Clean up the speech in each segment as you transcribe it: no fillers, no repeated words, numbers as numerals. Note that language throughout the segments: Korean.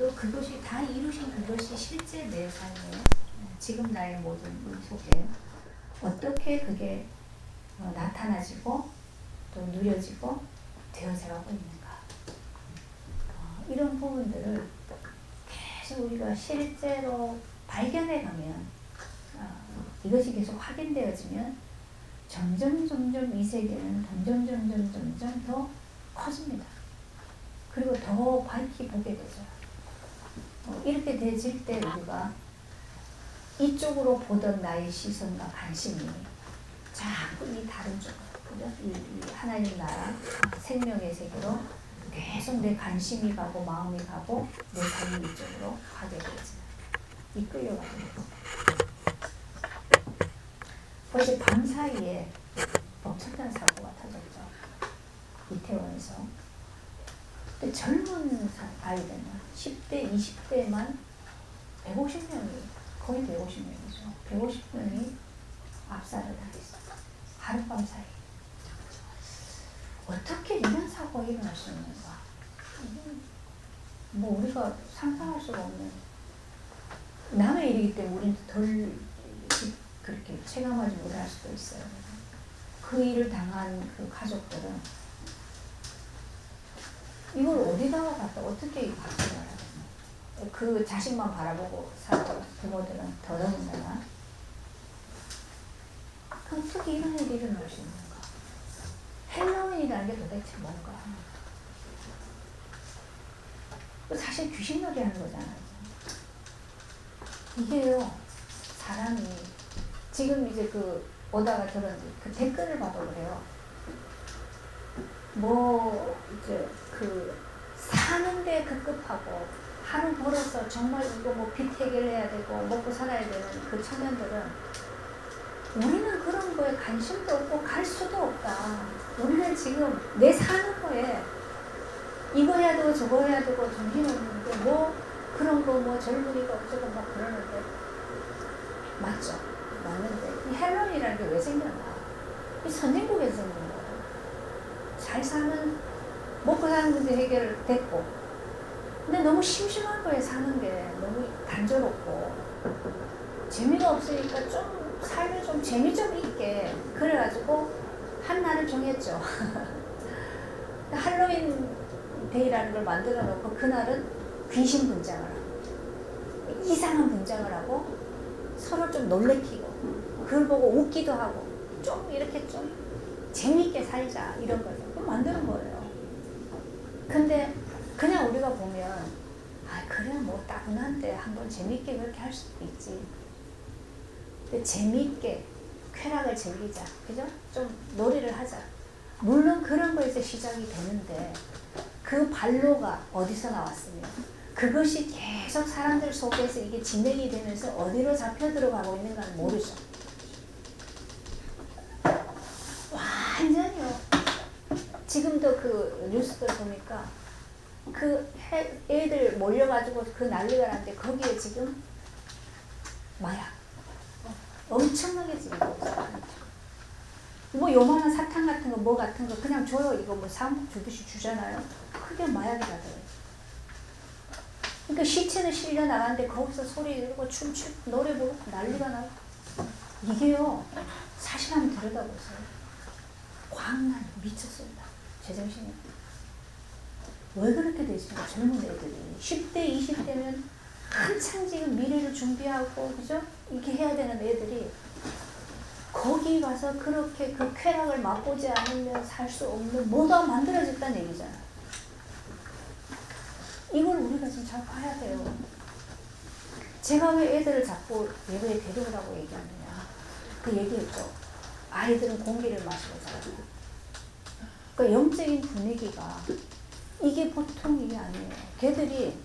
또 그것이 다 이루신 그것이 실제 내 삶에 지금 나의 모든 일 속에 어떻게 그게 나타나지고 또 누려지고 되어져가고 있는가. 이런 부분들을 계속 우리가 실제로 발견해 가면 이것이 계속 확인되어지면 점점 이 세계는 점점 더 커집니다. 그리고 더 밝히 보게 되죠. 이렇게 되질 때 우리가 이쪽으로 보던 나의 시선과 관심이 자꾸 이 다른 쪽으로, 이 하나님 나라, 생명의 세계로 계속 내 관심이 가고 마음이 가고 내 삶이 이쪽으로 가게 되죠. 이끌려가게 되죠. 어제 밤 사이에 엄청난 사고가 터졌죠. 이태원에서. 근데 젊은 아이들은 10대, 20대만 150명이, 거의 150명이죠. 150명이 압살을 당했어요. 하룻밤 사이. 어떻게 이런 사고가 일어날 수 있는가? 뭐 우리가 상상할 수가 없는, 남의 일이기 때문에 우리는 덜 그렇게 체감하지 못할 수도 있어요. 그 일을 당한 그 가족들은 이걸 어디다가 갖다 어떻게 박수를 해야 되나? 그 자식만 바라보고 살던 부모들은 더더군다나 어떻게 이런 일이 일어날 수 있는가? 헬로윈이라는 게 도대체 뭔가? 사실 귀신놀이 하는 거잖아요. 이게요, 사람이 지금 이제 오다가 들었는데 그 댓글을 봐도 그래요. 뭐 이제 사는데 급급하고 하루 벌어서 정말 이거 뭐 빚 해결해야 되고 먹고 살아야 되는 그 청년들은 우리는 그런 거에 관심도 없고 갈 수도 없다. 우리는 지금 내 사는 거에 이거 해야 되고 저거 해야 되고 정신없는데 뭐 그런 거 뭐 젊은이가 어쩌고 막 그러는데 맞죠? 맞는데 이 헬론이라는 게 왜 생겼나? 이 선진국에서 생긴 거예요. 잘 사는 먹고 사는 문제 해결됐고 근데 너무 심심한 거에 사는 게 너무 단조롭고 재미가 없으니까 좀 삶에 좀 재미 좀 있게 그래가지고 한 날을 정했죠. 할로윈 데이라는 걸 만들어 놓고 그날은 귀신 분장을 하고 이상한 분장을 하고 서로 좀 놀래키고 그걸 보고 웃기도 하고 좀 이렇게 좀 재미있게 살자 이런 거죠. 그걸 만드는 거예요. 근데 그냥 우리가 보면 그래 뭐 따분한데 한번 재미있게 그렇게 할 수도 있지. 근데 재미있게 쾌락을 즐기자. 그죠? 좀 놀이를 하자. 물론 그런 거에서 시작이 되는데 그 발로가 어디서 나왔으며 그것이 계속 사람들 속에서 이게 진행이 되면서 어디로 잡혀 들어가고 있는가는 모르죠. 완전히요. 지금도 그 뉴스들 보니까 그 애들 몰려가지고 그 난리가 났는데 거기에 지금 마약 엄청나게 지금 뭐 요만한 사탕 같은 거 뭐 같은 거 그냥 줘요. 이거 뭐 사먹 주듯이 주잖아요. 그게 마약이라더라고요. 그러니까 시체는 실려 나가는데 거기서 소리 지르고 춤추고 노래 부르고 난리가 나고 이게요 사실 한번 들여다보세요. 광난 미쳤습니다. 제정신이 왜 그렇게 되십니까? 젊은 애들이 10대 20대면 한창 지금 미래를 준비하고 그죠? 이렇게 해야 되는 애들이 거기 가서 그렇게 그 쾌락을 맛보지 않으면 살 수 없는 뭐가 만들어졌다는 얘기잖아. 이걸 우리가 좀 잘 봐야 돼요. 제가 왜 애들을 자꾸 예배에 데려오라고 얘기하느냐. 그 얘기했죠. 아이들은 공기를 마시고 자라요. 그러니까 영적인 분위기가 이게 보통 일이 아니에요. 걔들이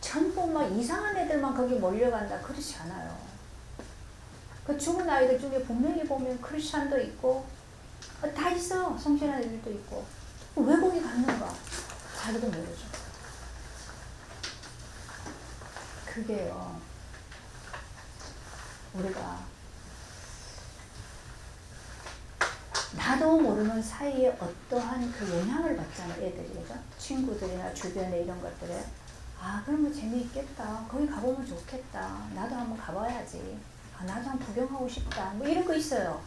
전부 막 이상한 애들만 거기 몰려간다. 그렇지 않아요. 그 죽은 아이들 중에 분명히 보면 크리스찬도 있고 다 있어. 성실한 애들도 있고. 왜 거기 갔는가? 자기도 모르죠. 그게요. 우리가 나도 모르는 사이에 어떠한 그 영향을 받잖아. 애들이. 그죠? 친구들이나 주변에 이런 것들에 아, 그러면 재미있겠다. 거기 가보면 좋겠다. 나도 한번 가봐야지. 아, 나도 한번 구경하고 싶다. 뭐 이런 거 있어요.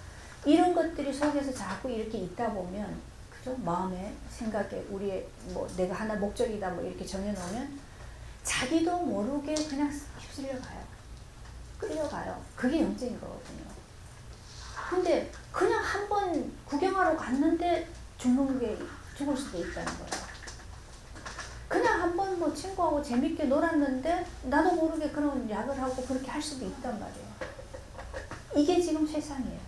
이런 것들이 속에서 자꾸 이렇게 있다 보면, 그죠? 마음에, 생각에, 우리의, 뭐, 내가 하나 목적이다, 뭐, 이렇게 정해놓으면, 자기도 모르게 그냥 휩쓸려 가요. 끌려가요. 그게 영적인 거거든요. 근데, 그냥 한번 구경하러 갔는데, 죽을 수도 있다는 거예요. 그냥 한번 뭐 친구하고 재밌게 놀았는데 나도 모르게 그런 약을 하고 그렇게 할 수도 있단 말이에요. 이게 지금 세상이에요.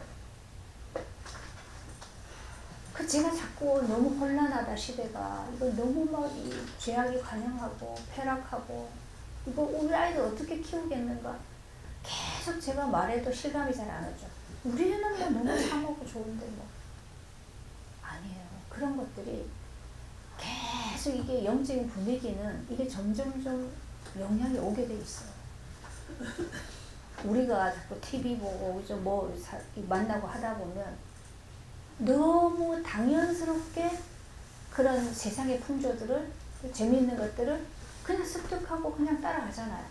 그 제가 자꾸 너무 혼란하다 시대가. 이거 너무 막 이 죄악이 관영하고 폐락하고 이거 우리 아이들 어떻게 키우겠는가. 계속 제가 말해도 실감이 잘 안 오죠. 우리는 뭐 너무 참하고 좋은데 뭐. 아니에요. 그런 것들이 계속 이게 영적인 분위기는 이게 점점 좀 영향이 오게 돼 있어요. 우리가 자꾸 TV 보고 뭐 만나고 하다 보면 너무 당연스럽게 그런 세상의 풍조들을, 재미있는 것들을 그냥 습득하고 그냥 따라가잖아요.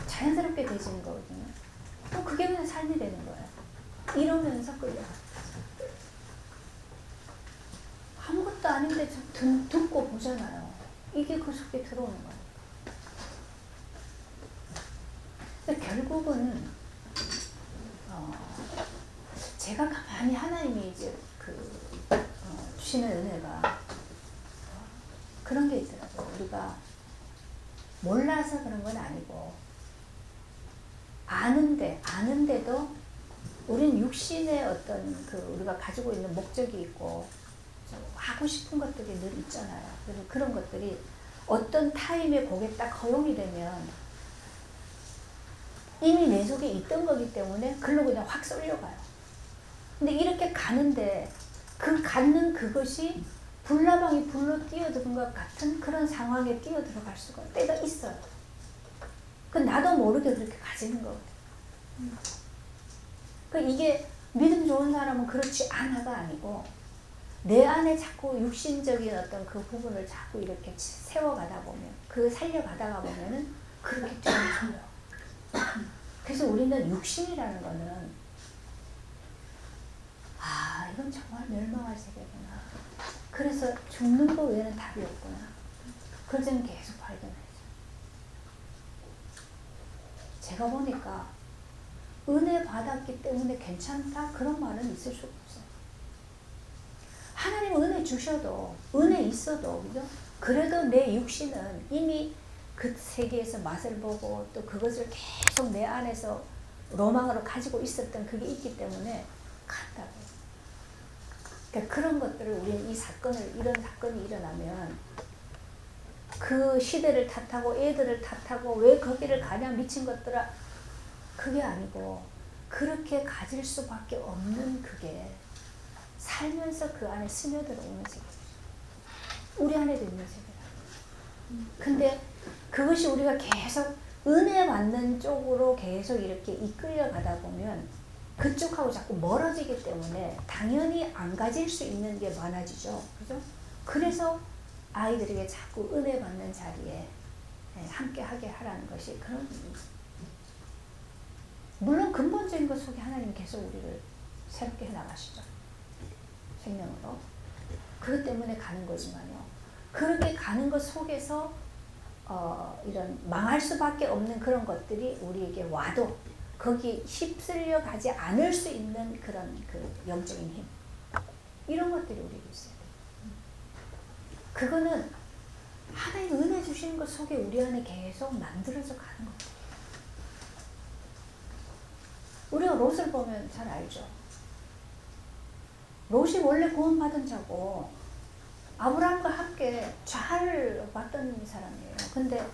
자연스럽게 되지는 거거든요. 또 그게 그냥 삶이 되는 거예요. 이러면서 끌려가요. 아무것도 아닌데 듣고 보잖아요. 이게 그 속에 들어오는 거예요. 근데 결국은 제가 가만히 하나님이 이제 주시는 은혜가 그런 게 있더라고요. 우리가 몰라서 그런 건 아니고 아는데도 우리는 육신의 어떤 우리가 가지고 있는 목적이 있고 하고 싶은 것들이 늘 있잖아요. 그래서 그런 것들이 어떤 타임에 그게 딱 허용이 되면 이미 내 속에 있던 거기 때문에 글로 그냥 확 쏠려가요. 근데 이렇게 가는데 그 갖는 그것이 불나방이 불로 뛰어드는 것 같은 그런 상황에 뛰어들어갈 수가 때가 있어요. 그 나도 모르게 그렇게 가지는 거거든요. 그러니까 이게 믿음 좋은 사람은 그렇지 않아가 아니고 내 안에 자꾸 육신적인 어떤 그 부분을 자꾸 이렇게 세워가다 보면 살려가다가 보면은 그렇게 되어져요. 그래서 우리는 육신이라는 거는 이건 정말 멸망할 세계구나. 그래서 죽는 거 외에는 답이 없구나. 그걸 저는 계속 발견했죠. 제가 보니까 은혜 받았기 때문에 괜찮다? 그런 말은 있을 수가 없어요. 하나님 은혜 주셔도, 은혜 있어도, 그죠? 그래도 내 육신은 이미 그 세계에서 맛을 보고 또 그것을 계속 내 안에서 로망으로 가지고 있었던 그게 있기 때문에 간다고. 그러니까 그런 것들을 우리는 이런 사건이 일어나면 그 시대를 탓하고 애들을 탓하고 왜 거기를 가냐 미친 것들아, 그게 아니고 그렇게 가질 수밖에 없는 그게 살면서 그 안에 스며들어오는 세계죠. 우리 안에도 있는 세계라. 근데 그것이 우리가 계속 은혜 받는 쪽으로 계속 이렇게 이끌려 가다 보면 그쪽하고 자꾸 멀어지기 때문에 당연히 안 가질 수 있는 게 많아지죠. 그죠? 그래서 아이들에게 자꾸 은혜 받는 자리에 함께 하게 하라는 것이 그런 의미입니다. 물론 근본적인 것 속에 하나님 계속 우리를 새롭게 해나가시죠. 생명으로. 그것 때문에 가는 거지만요. 그렇게 가는 것 속에서 이런 망할 수밖에 없는 그런 것들이 우리에게 와도 거기 휩쓸려 가지 않을 수 있는 그런 영적인 힘. 이런 것들이 우리에게 있어요. 그거는 하나님 은혜 주시는 것 속에 우리 안에 계속 만들어져 가는 거예요. 우리가 롯을 보면 잘 알죠. 롯이 원래 구원받은 자고 아브라함과 함께 잘 봤던 사람이에요. 근데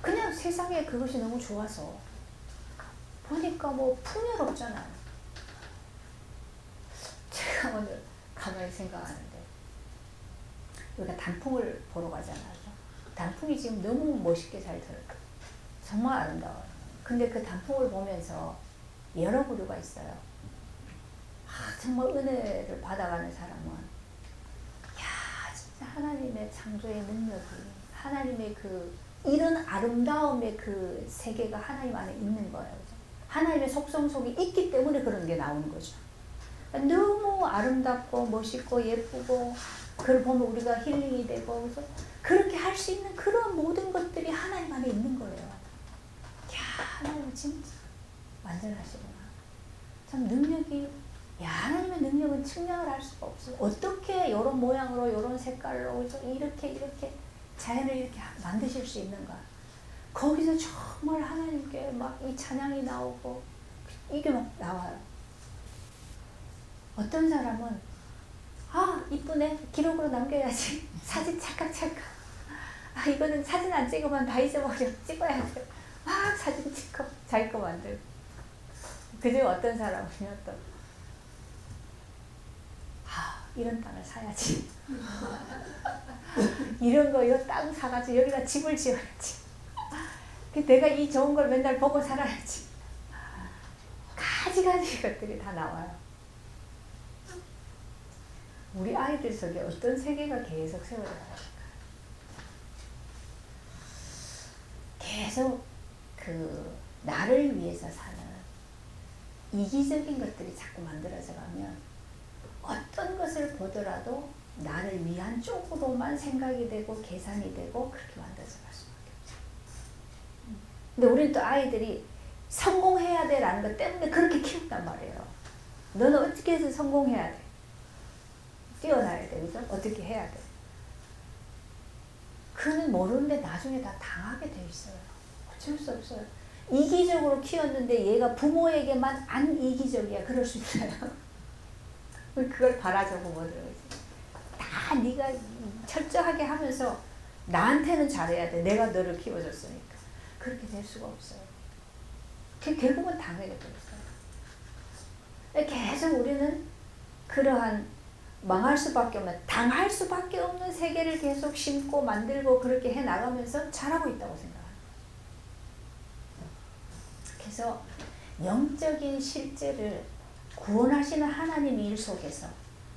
그냥 세상에 그것이 너무 좋아서 보니까 뭐 풍요롭잖아요. 제가 오늘 가만히 생각하는데 우리가 단풍을 보러 가잖아요. 단풍이 지금 너무 멋있게 잘 들어요. 정말 아름다워요. 근데 그 단풍을 보면서 여러 부류가 있어요. 정말 은혜를 받아가는 사람은 진짜 하나님의 창조의 능력이 하나님의 그 이런 아름다움의 그 세계가 하나님 안에 있는 거예요. 그죠? 하나님의 속성 속에 있기 때문에 그런 게 나오는 거죠. 너무 아름답고 멋있고 예쁘고 그걸 보면 우리가 힐링이 되고 그래서 그렇게 할 수 있는 그런 모든 것들이 하나님 안에 있는 거예요. 야, 하나님은 진짜 완전하시구나. 참 능력이, 야, 하나님의 능력은 측량을 할 수가 없어요. 어떻게 이런 모양으로 이런 색깔로 이렇게 자연을 이렇게 만드실 수 있는가. 거기서 정말 하나님께 막 이 찬양이 나오고 이게 막 나와요. 어떤 사람은 아 이쁘네 기록으로 남겨야지 사진 찰칵찰칵 아 이거는 사진 안 찍으면 다 잊어버려 찍어야 돼 막 사진 찍고 자기 거 만들고 그중에 어떤 사람은요 또 아 이런 땅을 사야지 이런 거 이거 땅 사가지고 여기다 집을 지어야지 내가 이 좋은 걸 맨날 보고 살아야지 가지가지 것들이 다 나와요. 우리 아이들 속에 어떤 세계가 계속 세워져갈까? 계속 그 나를 위해서 사는 이기적인 것들이 자꾸 만들어져 가면 어떤 것을 보더라도 나를 위한 쪽으로만 생각이 되고 계산이 되고 그렇게 만들어져 갈 수밖에 없죠. 근데 우리는 또 아이들이 성공해야 돼 라는 것 때문에 그렇게 키운단 말이에요. 너는 어떻게 해서 성공해야 돼? 뛰어나야 돼. 그죠? 어떻게 해야 돼? 그는 모르는데 나중에 다 당하게 돼 있어요. 어쩔 수 없어요. 이기적으로 키웠는데 얘가 부모에게만 안 이기적이야. 그럴 수 있어요. 그걸 바라자고 뭐더라고요. 다 네가 철저하게 하면서 나한테는 잘해야 돼. 내가 너를 키워줬으니까. 그렇게 될 수가 없어요. 결국은 당하게 돼 있어요. 계속 우리는 그러한 망할 수밖에 없는, 당할 수밖에 없는 세계를 계속 심고 만들고 그렇게 해 나가면서 잘하고 있다고 생각합니다. 그래서 영적인 실제를 구원하시는 하나님의 일 속에서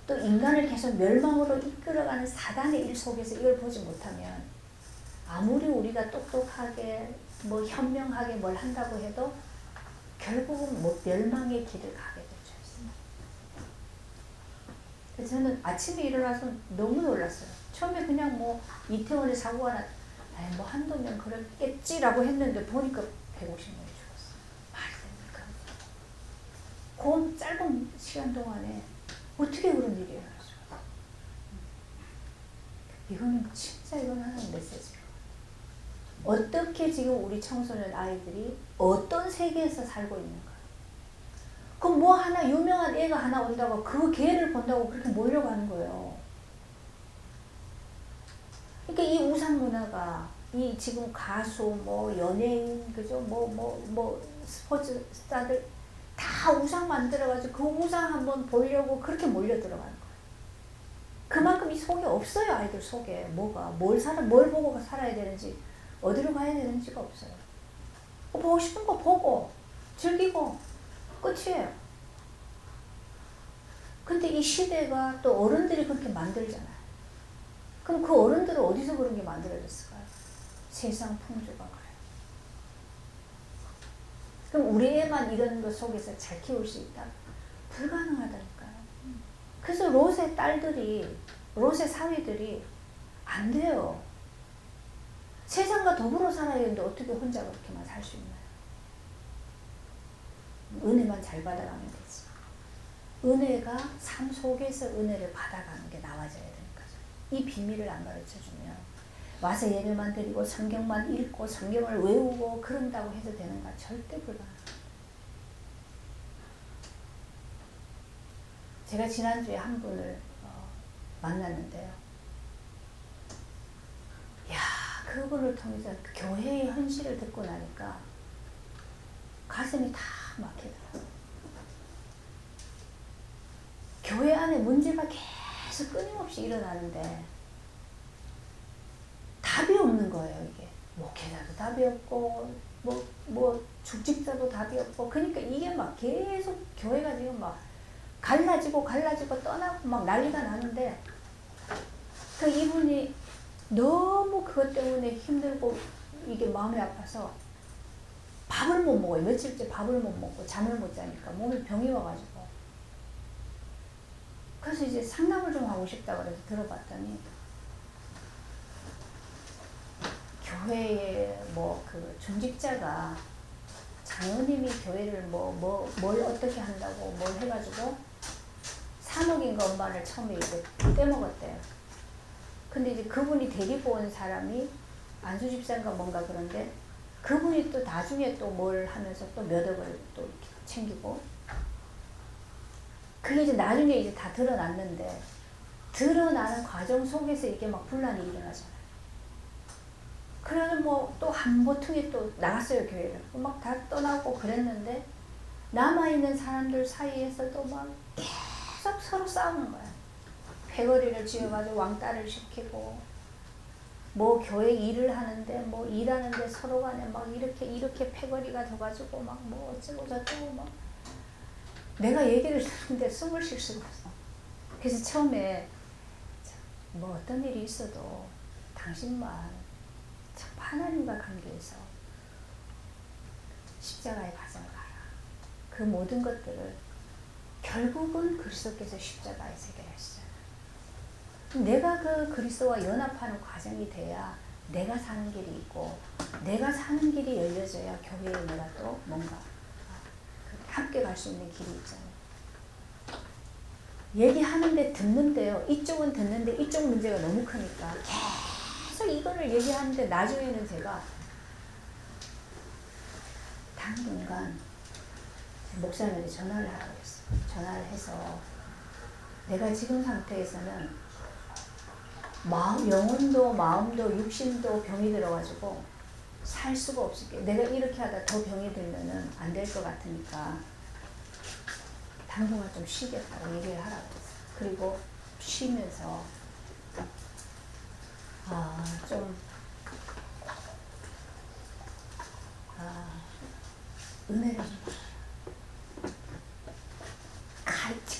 또 인간을 계속 멸망으로 이끌어가는 사단의 일 속에서 이걸 보지 못하면 아무리 우리가 똑똑하게 뭐 현명하게 뭘 한다고 해도 결국은 뭐 멸망의 길을 가게 되죠. 저는 아침에 일어나서 너무 놀랐어요. 처음에 그냥 뭐 이태원에 사고가 뭐 한두 명 그랬겠지라고 했는데 보니까 150명이 죽었어요. 말이 됩니까? 그 짧은 시간 동안에 어떻게 그런 일이 일어났어요? 이거는 진짜 이건 하나의 메시지예요. 어떻게 지금 우리 청소년 아이들이 어떤 세계에서 살고 있는가? 그럼 뭐 하나 유명한 애가 하나 온다고 그 걔를 본다고 그렇게 몰려가는 거예요. 그러니까 이 우상 문화가 이 지금 가수 뭐 연예인 그죠 뭐 스포츠 스타들 다 우상 만들어가지고 그 우상 한번 보려고 그렇게 몰려 들어가는 거예요. 그만큼 이 속에 없어요. 아이들 속에 뭐가 뭘 보고 살아야 되는지 어디로 가야 되는지가 없어요. 보고 싶은 거 보고 즐기고 끝이에요. 근데 이 시대가 또 어른들이 그렇게 만들잖아요. 그럼 그 어른들은 어디서 그런 게 만들어졌을까요? 세상 풍조가 그래요. 그럼 우리 애만 이런 것 속에서 잘 키울 수 있다? 불가능하다니까요. 그래서 롯의 딸들이, 롯의 사위들이 안 돼요. 세상과 더불어 살아야 되는데 어떻게 혼자 그렇게만 살 수 있나요? 은혜만 잘 받아가면 되지. 은혜가 삶 속에서 은혜를 받아가는 게 나와져야 되는 거죠. 이 비밀을 안 가르쳐주면 와서 예배만 드리고 성경만 읽고 성경을 외우고 그런다고 해서 되는가? 절대 불가능합니다. 제가 지난주에 한 분을 만났는데요. 야, 그분을 통해서 교회의 현실을 듣고 나니까 가슴이 다 막히더라고요. 교회 안에 문제가 계속 끊임없이 일어나는데 답이 없는 거예요. 이게 목회자도 답이 없고 뭐 죽직자도 답이 없고 그러니까 이게 막 계속 교회가 지금 막 갈라지고 떠나고 막 난리가 나는데 그 이분이 너무 그것 때문에 힘들고 이게 마음이 아파서 밥을 못 먹어요. 며칠째 밥을 못 먹고 잠을 못 자니까 몸에 병이 와가지고. 그래서 이제 상담을 좀 하고 싶다고 그래서 들어봤더니 교회에 뭐 그 중직자가 장로님이 교회를 뭘 어떻게 한다고 뭘 해가지고 3억인가 엄마를 처음에 이제 떼먹었대요. 근데 이제 그분이 데리고 온 사람이 안수 집사인가 뭔가 그런데 그분이 또 나중에 또 뭘 하면서 또 몇 억을 또 이렇게 챙기고 그게 이제 나중에 이제 다 드러났는데 드러나는 과정 속에서 이게 막 분란이 일어나잖아요. 그래서 뭐 또 한보통이 또 나갔어요 교회를. 막 다 떠나고 그랬는데 남아있는 사람들 사이에서도 막 계속 서로 싸우는 거야. 패거리를 지어가지고 왕따를 시키고 뭐 교회 일을 하는데 뭐 일하는데 서로 간에 막 이렇게 패거리가 돼가지고 막 뭐 어쩌고 저쩌고 막 내가 얘기를 듣는데 숨을 쉴 수가 없어. 그래서 처음에 뭐 어떤 일이 있어도 당신만 참 하나님과 관계에서 십자가에 가져가라. 그 모든 것들을 결국은 그리스도께서 십자가에 해결하시잖아. 내가 그 그리스도와 연합하는 과정이 돼야 내가 사는 길이 있고 내가 사는 길이 열려져야 교회에 내가 또 뭔가 함께 갈 수 있는 길이 있잖아요. 얘기하는데 듣는데요. 이쪽은 듣는데 이쪽 문제가 너무 크니까 계속 이거를 얘기하는데 나중에는 제가 당분간 목사님한테 전화를 하라고 했어요. 전화를 해서 내가 지금 상태에서는 영혼도 마음도 육신도 병이 들어가지고 살 수가 없을게. 내가 이렇게 하다 더 병이 들면은 안 될 것 같으니까 당분간 좀 쉬겠다고 얘기를 하라고 했어요. 그리고 쉬면서 은혜를 좀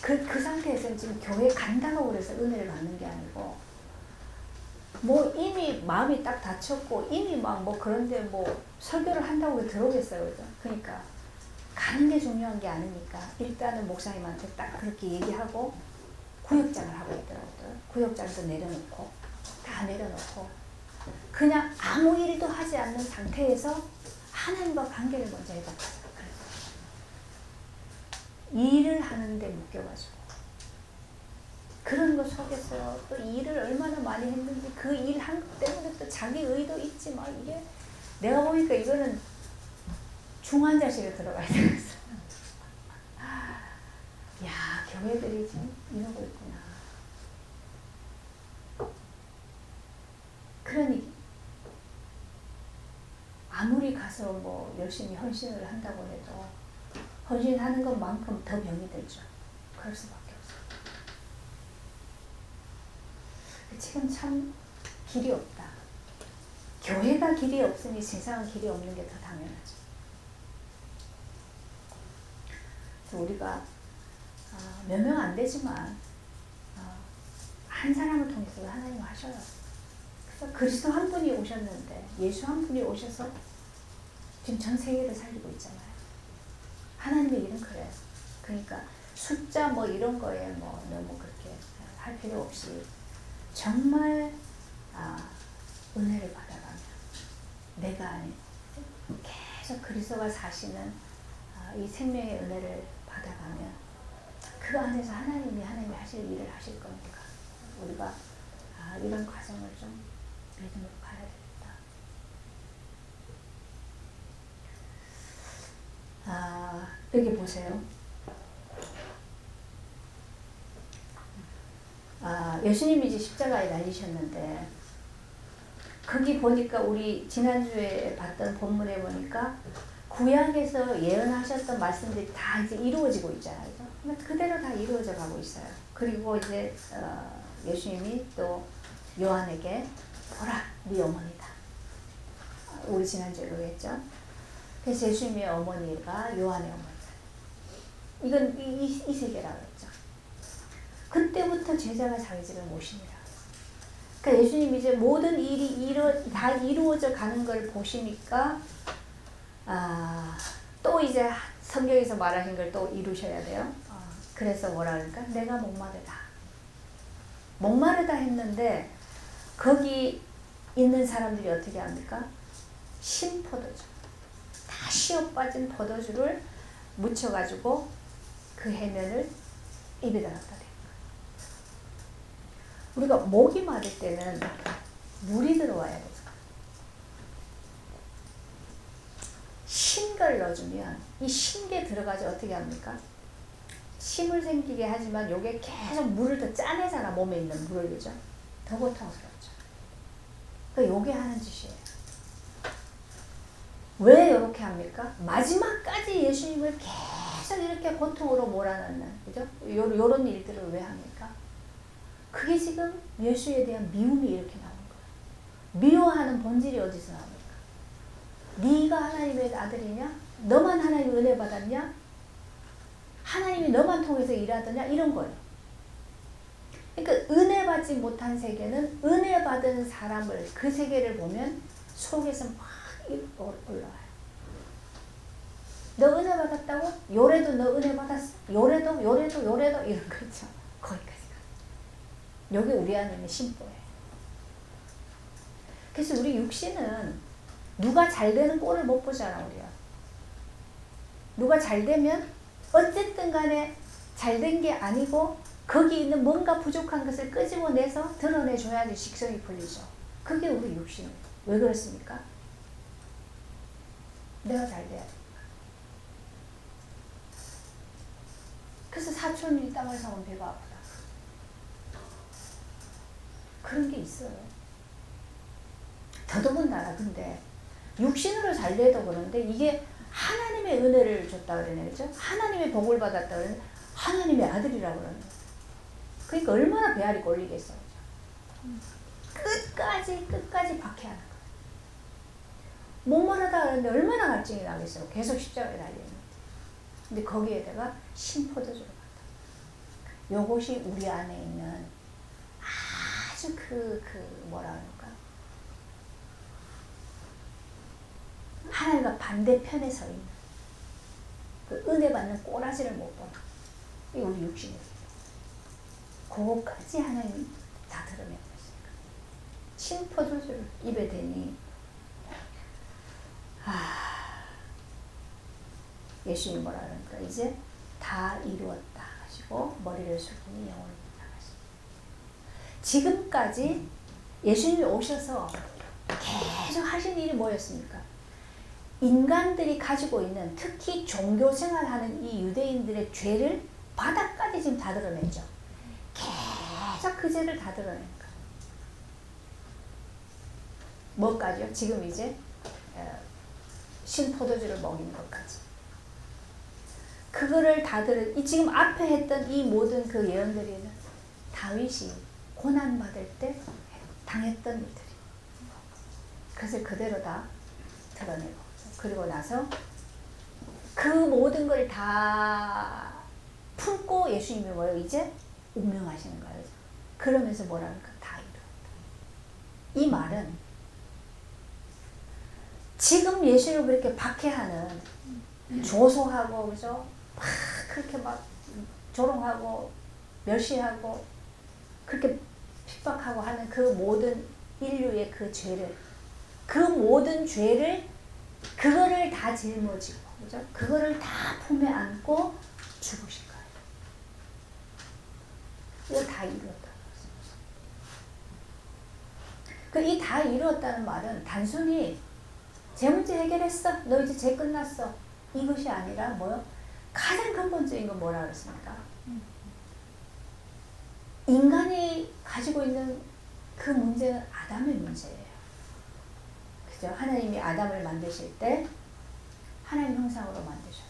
그 상태에서는 지금 교회 간다고 그래서 은혜를 받는 게 아니고 뭐 이미 마음이 딱 닫혔고 이미 막 뭐 그런데 뭐 설교를 한다고 들어오겠어요. 그죠? 그러니까 가는 게 중요한 게 아니니까 일단은 목사님한테 딱 그렇게 얘기하고 구역장을 하고 있더라고요. 구역장도 내려놓고 다 내려놓고 그냥 아무 일도 하지 않는 상태에서 하나님과 관계를 먼저 회복하자. 일을 하는데 묶여가지고 그런 것 속에서 또 일을 얼마나 많이 했는지 그 일 한 것 때문에 또 자기 의도 있지 막 이게 내가 보니까 이거는 중환자실에 들어가야 되겠어. 야, 교회들이 지금 이러고 있구나. 그러니 아무리 가서 뭐 열심히 헌신을 한다고 해도 헌신하는 것만큼 더 병이 들죠. 그럴 수밖에 없어요. 지금 참 길이 없다. 교회가 길이 없으니 세상은 길이 없는 게 더 당연하죠. 그래서 우리가 몇 명 안 되지만 한 사람을 통해서 하나님 하셔요. 그래서 그리스도 한 분이 오셨는데 예수 한 분이 오셔서 지금 전 세계를 살리고 있잖아요. 하나님의 일은 그래요. 그러니까 숫자 뭐 이런 거에 뭐 너무 그렇게 할 필요 없이 정말 은혜를 받아가면 내가 아닌 계속 그리스도가 사시는 이 생명의 은혜를 받아가면 그 안에서 하나님이 하실 일을 하실 거니까 우리가 이런 과정을 좀 믿음으로 가야 되겠다. 여기 보세요. 예수님이 이제 십자가에 달리셨는데 거기 보니까 우리 지난주에 봤던 본문에 보니까 구약에서 예언하셨던 말씀들이 다 이제 이루어지고 있잖아요. 그대로 다 이루어져 가고 있어요. 그리고 이제 예수님이 또 요한에게 보라, 네 어머니다. 우리 지난주에 그랬죠. 그래서 예수님의 어머니가 요한의 어머니다. 이건 이 세계라고 했죠. 그때부터 제자가 자기 집에 모십니다. 그러니까 예수님이 이제 모든 일이 다 이루어져 가는 걸 보시니까 또 이제 성경에서 말하신 걸 또 이루셔야 돼요. 그래서 뭐라 그럴까? 내가 목마르다. 목마르다 했는데 거기 있는 사람들이 어떻게 합니까? 신포도주. 다 시어 빠진 포도주를 묻혀가지고 그 해면을 입에다 갖다 대는 거예요. 우리가 목이 마를 때는 물이 들어와야 되죠. 신걸 넣어주면 이 신게 들어가지 어떻게 합니까? 침을 생기게 하지만 요게 계속 물을 더 짜내잖아. 몸에 있는 물을. 그죠? 더 고통스럽죠. 그러니까 요게 하는 짓이에요. 왜 이렇게 합니까? 마지막까지 예수님을 계속 이렇게 고통으로 몰아넣는, 그죠? 요런 일들을 왜 합니까? 그게 지금 예수에 대한 미움이 이렇게 나오는 거예요. 미워하는 본질이 어디서 나옵니까? 네가 하나님의 아들이냐? 너만 하나님 은혜 받았냐? 하나님이 너만 통해서 일하더냐? 이런 거예요. 그러니까 은혜 받지 못한 세계는 은혜 받은 사람을, 그 세계를 보면 속에서 막 올라와요. 너 은혜 받았다고? 요래도 너 은혜 받았어? 요래도 이런 거 있죠. 거기까지 가. 여기 우리 안에 있는 심보예요. 그래서 우리 육신은 누가 잘 되는 꼴을 못 보잖아. 우리가 누가 잘 되면 어쨌든 간에 잘 된 게 아니고 거기 있는 뭔가 부족한 것을 끄집어내서 드러내줘야지 식성이 풀리죠. 그게 우리 육신이에요. 왜 그렇습니까? 내가 잘 돼야 돼. 그래서 사촌이 땅을 사면 배가 아프다. 그런 게 있어요. 더더군다나 근데 육신으로 잘 돼도 그런데 이게 하나님의 은혜를 줬다 그러네. 그죠? 하나님의 복을 받았다 그러네. 하나님의 아들이라고 그러네. 그러니까 얼마나 배알이 꼴리겠어. 끝까지 박해하는 거예요. 목마르다 그러는데 얼마나 갈증이 나겠어요. 계속 십자가에 달려있는데. 근데 거기에다가 신포도주를 받다. 요것이 우리 안에 있는 아주 뭐라 그럴까? 하나님과 반대편에 서 있는 그 은혜 받는 꼬라지를 못 보는 이게 우리 육신이에요. 그거까지 하나님이 다 드러내고 있으니까. 신포도주를 입에 대니 예수님 뭐라 그러니까 이제 다 이루었다 하시고 머리를 숙이니 영혼을 나가시고. 지금까지 예수님이 오셔서 계속 하신 일이 뭐였습니까? 인간들이 가지고 있는 특히 종교 생활하는 이 유대인들의 죄를 바닥까지 지금 다 드러냈죠. 계속 그 죄를 다 드러낸 거예요. 뭐까지요? 지금 이제 신포도주를 먹인 것까지. 그거를 다 지금 앞에 했던 이 모든 그 예언들이는 다윗이 고난받을 때 당했던 일들이. 그것을 그대로 다 드러내고. 그리고 나서 그 모든 걸 다 품고 예수님이 뭐예요? 이제 운명하시는 거예요. 그러면서 뭐라 그럴까? 다 이루었다. 이 말은 지금 예수를 그렇게 박해하는 조소하고 그죠? 막 그렇게 막 조롱하고 멸시하고 그렇게 핍박하고 하는 그 모든 인류의 그 죄를, 그 모든 죄를 그거를 다 짊어지고 그죠? 그거를 다 품에 안고 죽으신 거예요. 이거 다 이루었다. 이 다 이루었다는 말은 단순히 제 문제 해결했어. 너 이제 죄 끝났어. 이것이 아니라 뭐요? 가장 근본적인 건 뭐라 그랬습니까? 인간이 가지고 있는 그 문제는 아담의 문제예요. 그죠? 하나님이 아담을 만드실 때 하나님 형상으로 만드셨어요.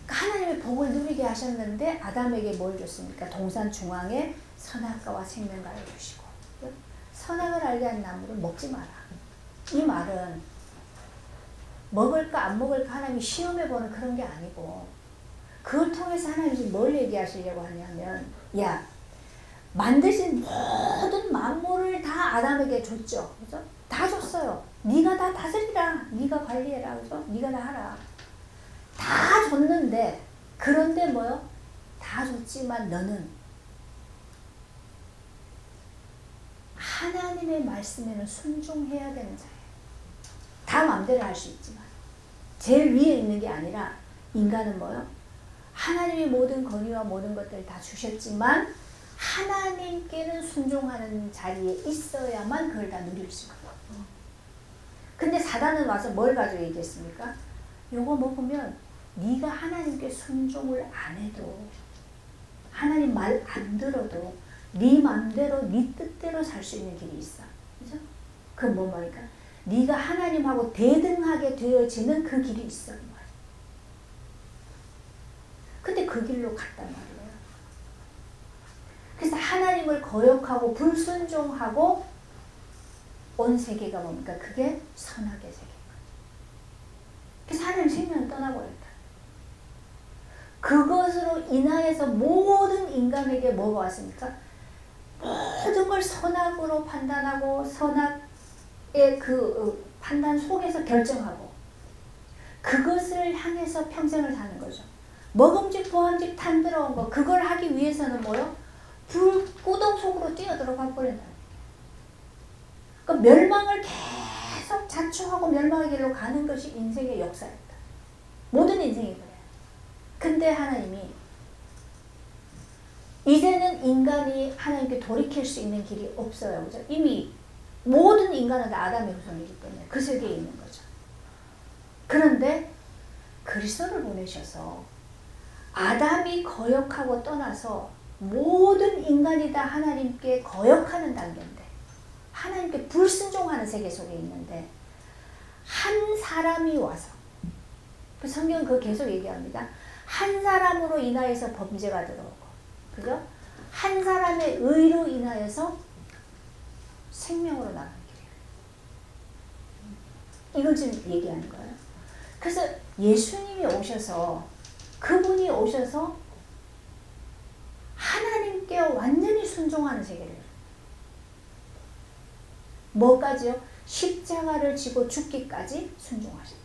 하나님의 복을 누리게 하셨는데 아담에게 뭘 줬습니까? 동산 중앙에 선악과와 생명과를 주시고 선악을 알게 한 나무를 먹지 마라. 이 말은 먹을까 안 먹을까 하나님이 시험해보는 그런 게 아니고 그걸 통해서 하나님이 뭘 얘기하시려고 하냐면 야, 만드신 모든 만물을 다 아담에게 줬죠. 그죠? 다 줬어요. 네가 다 다스리라. 네가 관리해라. 그죠? 네가 다 하라. 다 줬는데 그런데 뭐요? 다 줬지만 너는 하나님의 말씀에는 순종해야 되는 자예요. 다 마음대로 할 수 있지만 제일 위에 있는 게 아니라 인간은 뭐요? 하나님의 모든 권위와 모든 것들을 다 주셨지만 하나님께는 순종하는 자리에 있어야만 그걸 다 누릴 수가 있어요. 근데 사단은 와서 뭘 가지고 얘기했습니까? 요거 먹으면 네가 하나님께 순종을 안 해도 하나님 말 안 들어도 네 맘대로 네 뜻대로 살 수 있는 길이 있어. 그죠? 그건 뭐 말일까? 네가 하나님하고 대등하게 되어지는 그 길이 있어. 근데 그 길로 갔단 말이에요. 그래서 하나님을 거역하고 불순종하고 온 세계가 뭡니까? 그게 선악의 세계인 거죠. 그래서 하나님 생명을 떠나버렸다. 그것으로 인하여서 모든 인간에게 뭐가 왔습니까? 모든 걸 선악으로 판단하고 선악의 그 판단 속에서 결정하고 그것을 향해서 평생을 사는 거죠. 먹음직 보암직 탐 들어온 거 그걸 하기 위해서는 뭐요? 불구덩 속으로 뛰어들어가 버린다. 그러니까 멸망을 계속 자초하고 멸망의 길로 가는 것이 인생의 역사였다. 모든 인생이 그래요. 근데 하나님이 이제는 인간이 하나님께 돌이킬 수 있는 길이 없어요. 그죠? 이미 모든 인간은 다 아담의 후손이기 때문에 그 세계에 있는 거죠. 그런데 그리스도를 보내셔서 아담이 거역하고 떠나서 모든 인간이 다 하나님께 거역하는 단계인데 하나님께 불순종하는 세계 속에 있는데 한 사람이 와서 그 성경은 그거 계속 얘기합니다. 한 사람으로 인하여서 범죄가 들어오고 그죠? 한 사람의 의로 인하여서 생명으로 나가는 길이에요. 이걸 지금 얘기하는 거예요. 그래서 예수님이 오셔서 그분이 오셔서 하나님께 완전히 순종하는 세계를 뭐까지요? 십자가를 지고 죽기까지 순종하셨다.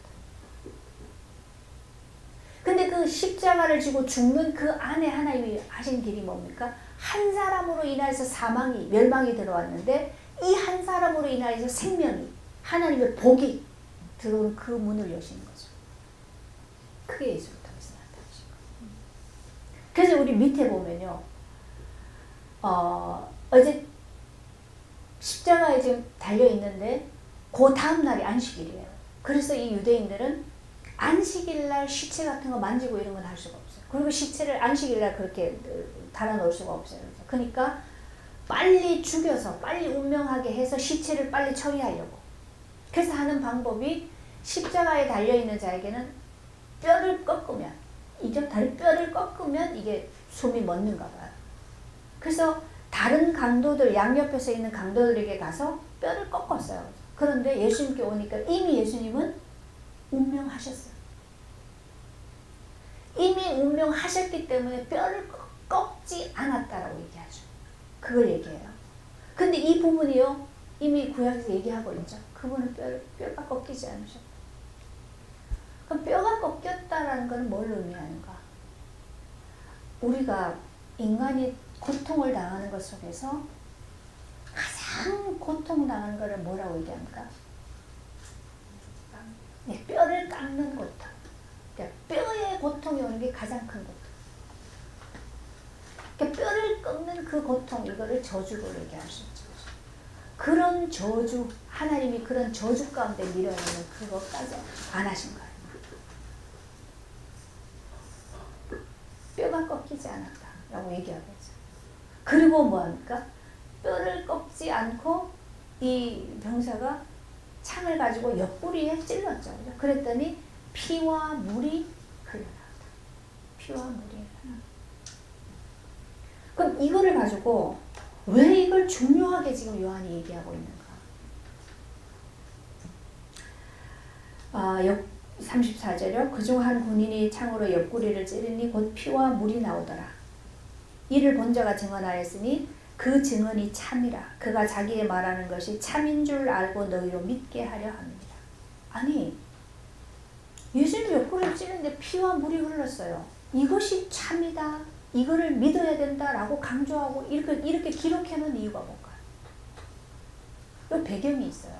근데 그 십자가를 지고 죽는 그 안에 하나님이 하신 길이 뭡니까? 한 사람으로 인해서 사망이, 멸망이 들어왔는데 이 한 사람으로 인해서 생명이, 하나님의 복이 들어오는 그 문을 여시는 거죠. 그게 예수를 통해서 나타나신 거예요. 그래서 우리 밑에 보면요. 어제 십자가에 지금 달려있는데 그 다음 날이 안식일이에요. 그래서 이 유대인들은 안식일날 시체 같은 거 만지고 이런 건 할 수가 없어요. 그리고 시체를 안식일날 그렇게 달아놓을 수가 없어요. 그러니까 빨리 죽여서 빨리 운명하게 해서 시체를 빨리 처리하려고. 그래서 하는 방법이 십자가에 달려있는 자에게는 뼈를 꺾으면 이게 뼈를 꺾으면 이게 숨이 멎는가 봐요. 그래서 다른 강도들 양옆에서 있는 강도들에게 가서 뼈를 꺾었어요. 그런데 예수님께 오니까 이미 예수님은 운명하셨어요. 이미 운명하셨기 때문에 뼈를 꺾지 않았다라고 얘기하죠. 그걸 얘기해요. 근데 이 부분이요. 이미 구약에서 얘기하고 있죠. 그분은 뼈가 꺾이지 않으셨다. 그럼 뼈가 꺾였다라는 건 뭘 의미하는가? 우리가 인간이 고통을 당하는 것 속에서 가장 고통당하는 것을 뭐라고 얘기합니까? 네, 뼈를 깎는 고통. 그러니까 뼈의 고통이 오는 게 가장 큰 고통. 그러니까 뼈를 꺾는 그 고통, 이거를 저주로 얘기할 수 있죠. 그런 저주, 하나님이 그런 저주 가운데 밀어내는 그것까지 안 하신 거예요. 뼈가 꺾이지 않았다라고 얘기하고 있죠. 그리고 뭐합니까? 뼈를 꺾지 않고 이 병사가 창을 가지고 옆구리에 찔렀죠. 그랬더니 피와 물이 흘러나왔다. 피와 물이 흘러나왔다. 그럼 이거를 가지고 왜 이걸 중요하게 지금 요한이 얘기하고 있는가? 34절이요. 그중 한 군인이 창으로 옆구리를 찌르니 곧 피와 물이 나오더라. 이를 본 자가 증언하였으니 그 증언이 참이라. 그가 자기의 말하는 것이 참인 줄 알고 너희로 믿게 하려 합니다. 아니, 예수님 옆구리를 찌는데 피와 물이 흘렀어요. 이것이 참이다. 이거를 믿어야 된다라고 강조하고 이렇게 기록해 놓은 이유가 뭘까요? 이 배경이 있어요.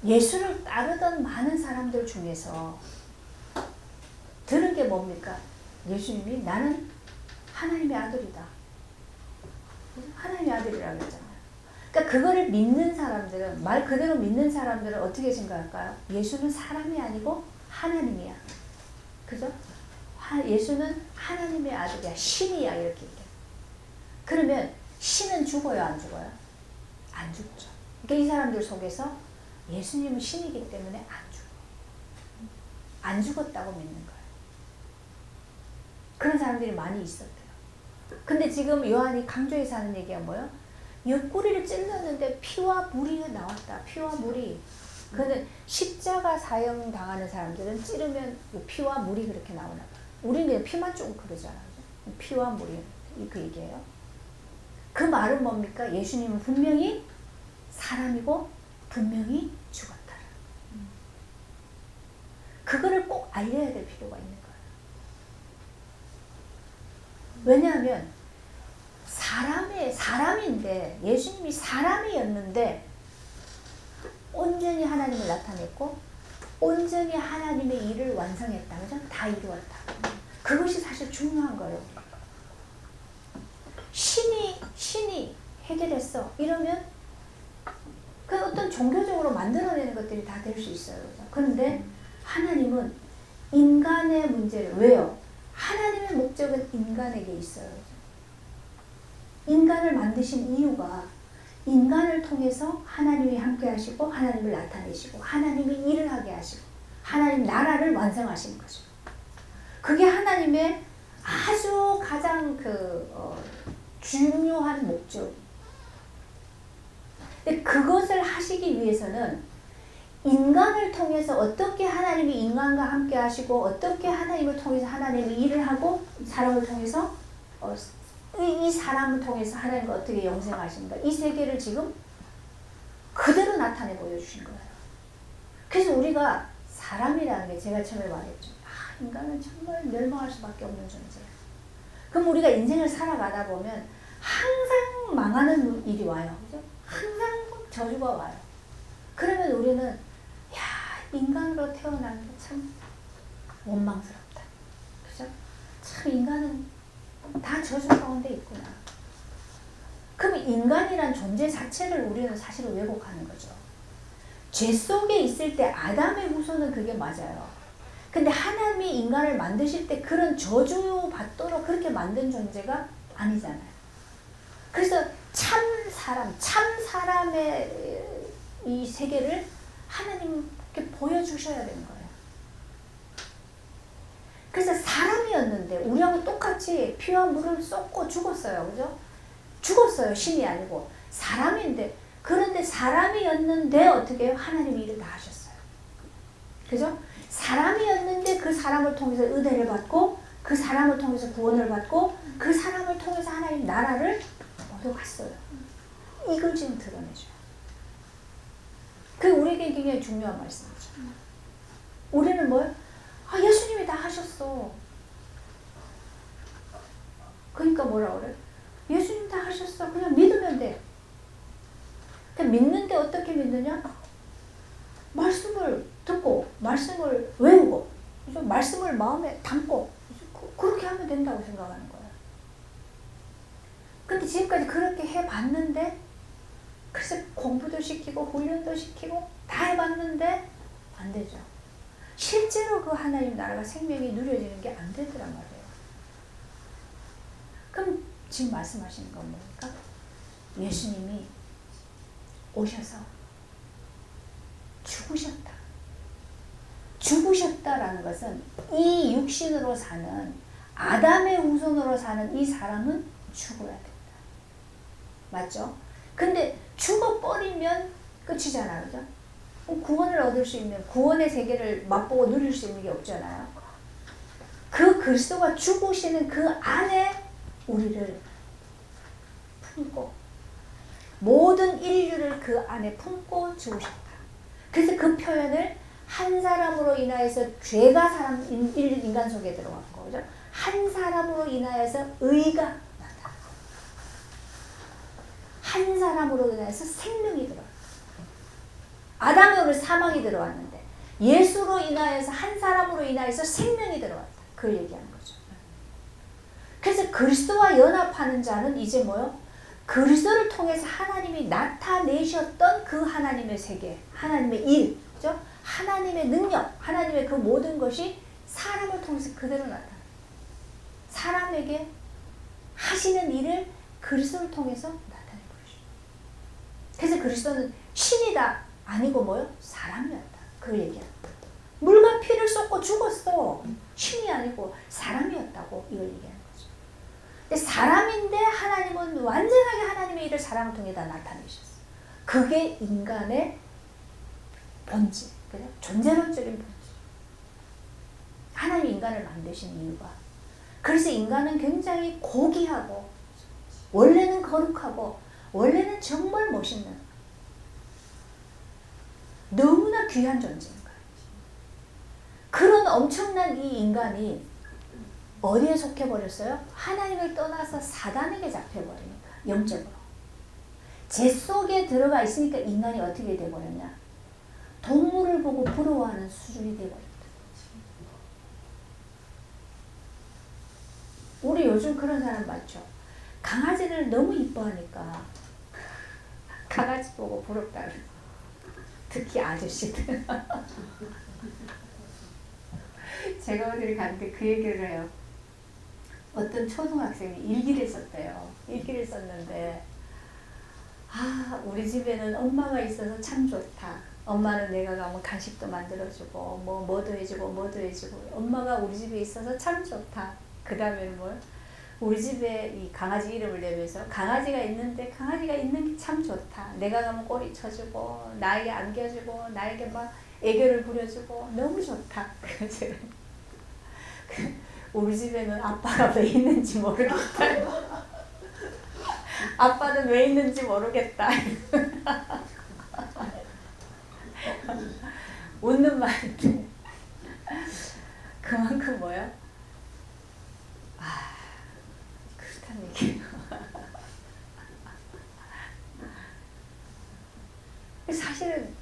예수를 따르던 많은 사람들 중에서 들은 게 뭡니까? 예수님이 나는 하나님의 아들이다. 하나님의 아들이라고 했잖아요. 그러니까 그거를 믿는 사람들은, 말 그대로 믿는 사람들은 어떻게 생각할까요? 예수는 사람이 아니고 하나님이야. 그죠? 예수는 하나님의 아들이야. 신이야. 이렇게 얘기해요. 그러면 신은 죽어요? 안 죽어요? 안 죽죠. 그러니까 이 사람들 속에서 예수님은 신이기 때문에 안 죽어. 안 죽었다고 믿는 거예요. 그런 사람들이 많이 있었대요. 근데 지금 요한이 강조해서 하는 얘기가 뭐예요? 옆구리를 찔렀는데 피와 물이 나왔다. 피와 물이. 그는 십자가 사형 당하는 사람들은 찌르면 피와 물이 그렇게 나오나 봐요. 우리는 그냥 피만 조금 그러잖아요. 피와 물이 그 얘기예요. 그 말은 뭡니까? 예수님은 분명히 사람이고 분명히 죽었다. 그거를 꼭 알려야 될 필요가 있는 거예요. 왜냐하면 사람인데, 예수님이 사람이었는데 온전히 하나님을 나타냈고 온전히 하나님의 일을 완성했다. 그죠? 다 이루었다. 그것이 사실 중요한 거예요. 신이 해결했어. 이러면 그 어떤 종교적으로 만들어내는 것들이 다 될 수 있어요. 그죠? 그런데 하나님은 인간의 문제를, 왜요? 하나님의 목적은 인간에게 있어요. 인간을 만드신 이유가 인간을 통해서 하나님이 함께 하시고 하나님을 나타내시고 하나님이 일을 하게 하시고 하나님 나라를 완성하시는 거죠. 그게 하나님의 아주 가장 중요한 목적. 근데 그것을 하시기 위해서는 인간을 통해서 어떻게 하나님이 인간과 함께 하시고 어떻게 하나님을 통해서 하나님이 일을 하고 사람을 통해서 이 사람을 통해서 하나님과 어떻게 영생하신가, 이 세계를 지금 그대로 나타내 보여주신 거예요. 그래서 우리가 사람이라는 게 제가 처음에 말했죠. 인간은 정말 멸망할 수밖에 없는 존재예요. 그럼 우리가 인생을 살아가다 보면 항상 망하는 일이 와요. 그죠? 항상 저주가 와요. 그러면 우리는 인간으로 태어난 게 참 원망스럽다. 그죠? 참 인간은 다 저주 가운데 있구나. 그럼 인간이란 존재 자체를 우리는 사실은 왜곡하는 거죠. 죄 속에 있을 때 아담의 후손은 그게 맞아요. 근데 하나님이 인간을 만드실 때 그런 저주받도록 그렇게 만든 존재가 아니잖아요. 그래서 참 사람의 이 세계를 하나님께 보여주셔야 되는 거예요. 그래서 사람이었는데 우리하고 똑같이 피와 물을 쏟고 죽었어요. 그죠? 죽었어요. 신이 아니고 사람인데, 그런데 사람이었는데 어떻게 해요? 하나님이 일을 다 하셨어요. 그죠? 사람이었는데 그 사람을 통해서 은혜를 받고 그 사람을 통해서 구원을 받고 그 사람을 통해서 하나님 나라를 얻어갔어요. 이걸 지금 드러내줘요. 그게 우리에게 굉장히 중요한 말씀이죠. 우리는 뭐예요? 예수님이 다 하셨어. 그러니까 뭐라 그래? 예수님 다 하셨어. 그냥 믿으면 돼. 그냥 믿는데 어떻게 믿느냐? 말씀을 듣고 말씀을 외우고 말씀을 마음에 담고 그렇게 하면 된다고 생각하는 거예요. 근데 지금까지 그렇게 해봤는데, 그래서 공부도 시키고 훈련도 시키고 다 해봤는데 안 되죠. 실제로 그 하나님 나라가 생명이 누려지는 게 안 되더란 말이에요. 그럼 지금 말씀하시는 건 뭡니까? 예수님이 오셔서 죽으셨다. 죽으셨다라는 것은 이 육신으로 사는 아담의 후손으로 사는 이 사람은 죽어야 된다. 맞죠? 근데 죽어버리면 끝이잖아요. 그죠? 구원을 얻을 수 있는, 구원의 세계를 맛보고 누릴 수 있는 게 없잖아요. 그 그리스도가 죽으시는 그 안에 우리를 품고 모든 인류를 그 안에 품고 죽으셨다. 그래서 그 표현을 한 사람으로 인하여서 죄가 인간 속에 들어간 거죠. 한 사람으로 인하여서 의가 나타났다. 한 사람으로 인하여서 생명이 들어왔다. 아담에 오늘 사망이 들어왔는데 예수로 인하여서 한 사람으로 인하여서 생명이 들어왔다. 그걸 얘기하는 거죠. 그래서 그리스도와 연합하는 자는 이제 뭐요? 그리스도를 통해서 하나님이 나타내셨던 그 하나님의 세계, 하나님의 일, 그죠? 하나님의 능력, 하나님의 그 모든 것이 사람을 통해서 그대로 나타나요. 사람에게 하시는 일을 그리스도를 통해서 나타내 보여줘요. 그래서 그리스도는 신이다 아니고 뭐요? 사람이었다. 그걸 얘기합니다. 물과 피를 쏟고 죽었어. 신이 아니고 사람이었다고 이걸 얘기하는 거죠. 근데 사람인데 하나님은 완전하게 하나님의 일을 사람을 통해 다 나타내셨어요. 그게 인간의 본질, 그죠? 존재론적인 본질. 하나님이 인간을 만드신 이유가 그래서 인간은 굉장히 고귀하고 원래는 거룩하고 원래는 정말 멋있는 너무나 귀한 존재인 거예요. 그런 엄청난 이 인간이 어디에 속해버렸어요? 하나님을 떠나서 사단에게 잡혀버리니까 영적으로. 제 속에 들어가 있으니까 인간이 어떻게 돼버렸냐? 동물을 보고 부러워하는 수준이 돼버렸다. 우리 요즘 그런 사람 많죠. 강아지를 너무 이뻐하니까 강아지 보고 부럽다 그래서. 특히 아저씨들. 제가 어디를 갔는데 그 얘기를 해요. 어떤 초등학생이 일기를 썼대요. 일기를 썼는데 우리 집에는 엄마가 있어서 참 좋다. 엄마는 내가 가면 간식도 만들어주고 뭐도 해주고 뭐도 해주고 엄마가 우리 집에 있어서 참 좋다. 그 다음에는 뭘? 우리 집에 이 강아지 이름을 내면서 강아지가 있는데 강아지가 있는 게 참 좋다. 내가 가면 꼬리 쳐주고 나에게 안겨주고 나에게 막 애교를 부려주고 너무 좋다. 그래서 우리 집에는 아빠가 왜 있는지 모르겠다. 아빠는 왜 있는지 모르겠다. 웃는 말인데 그만큼 뭐야? 그렇다는 얘기예요. 사실은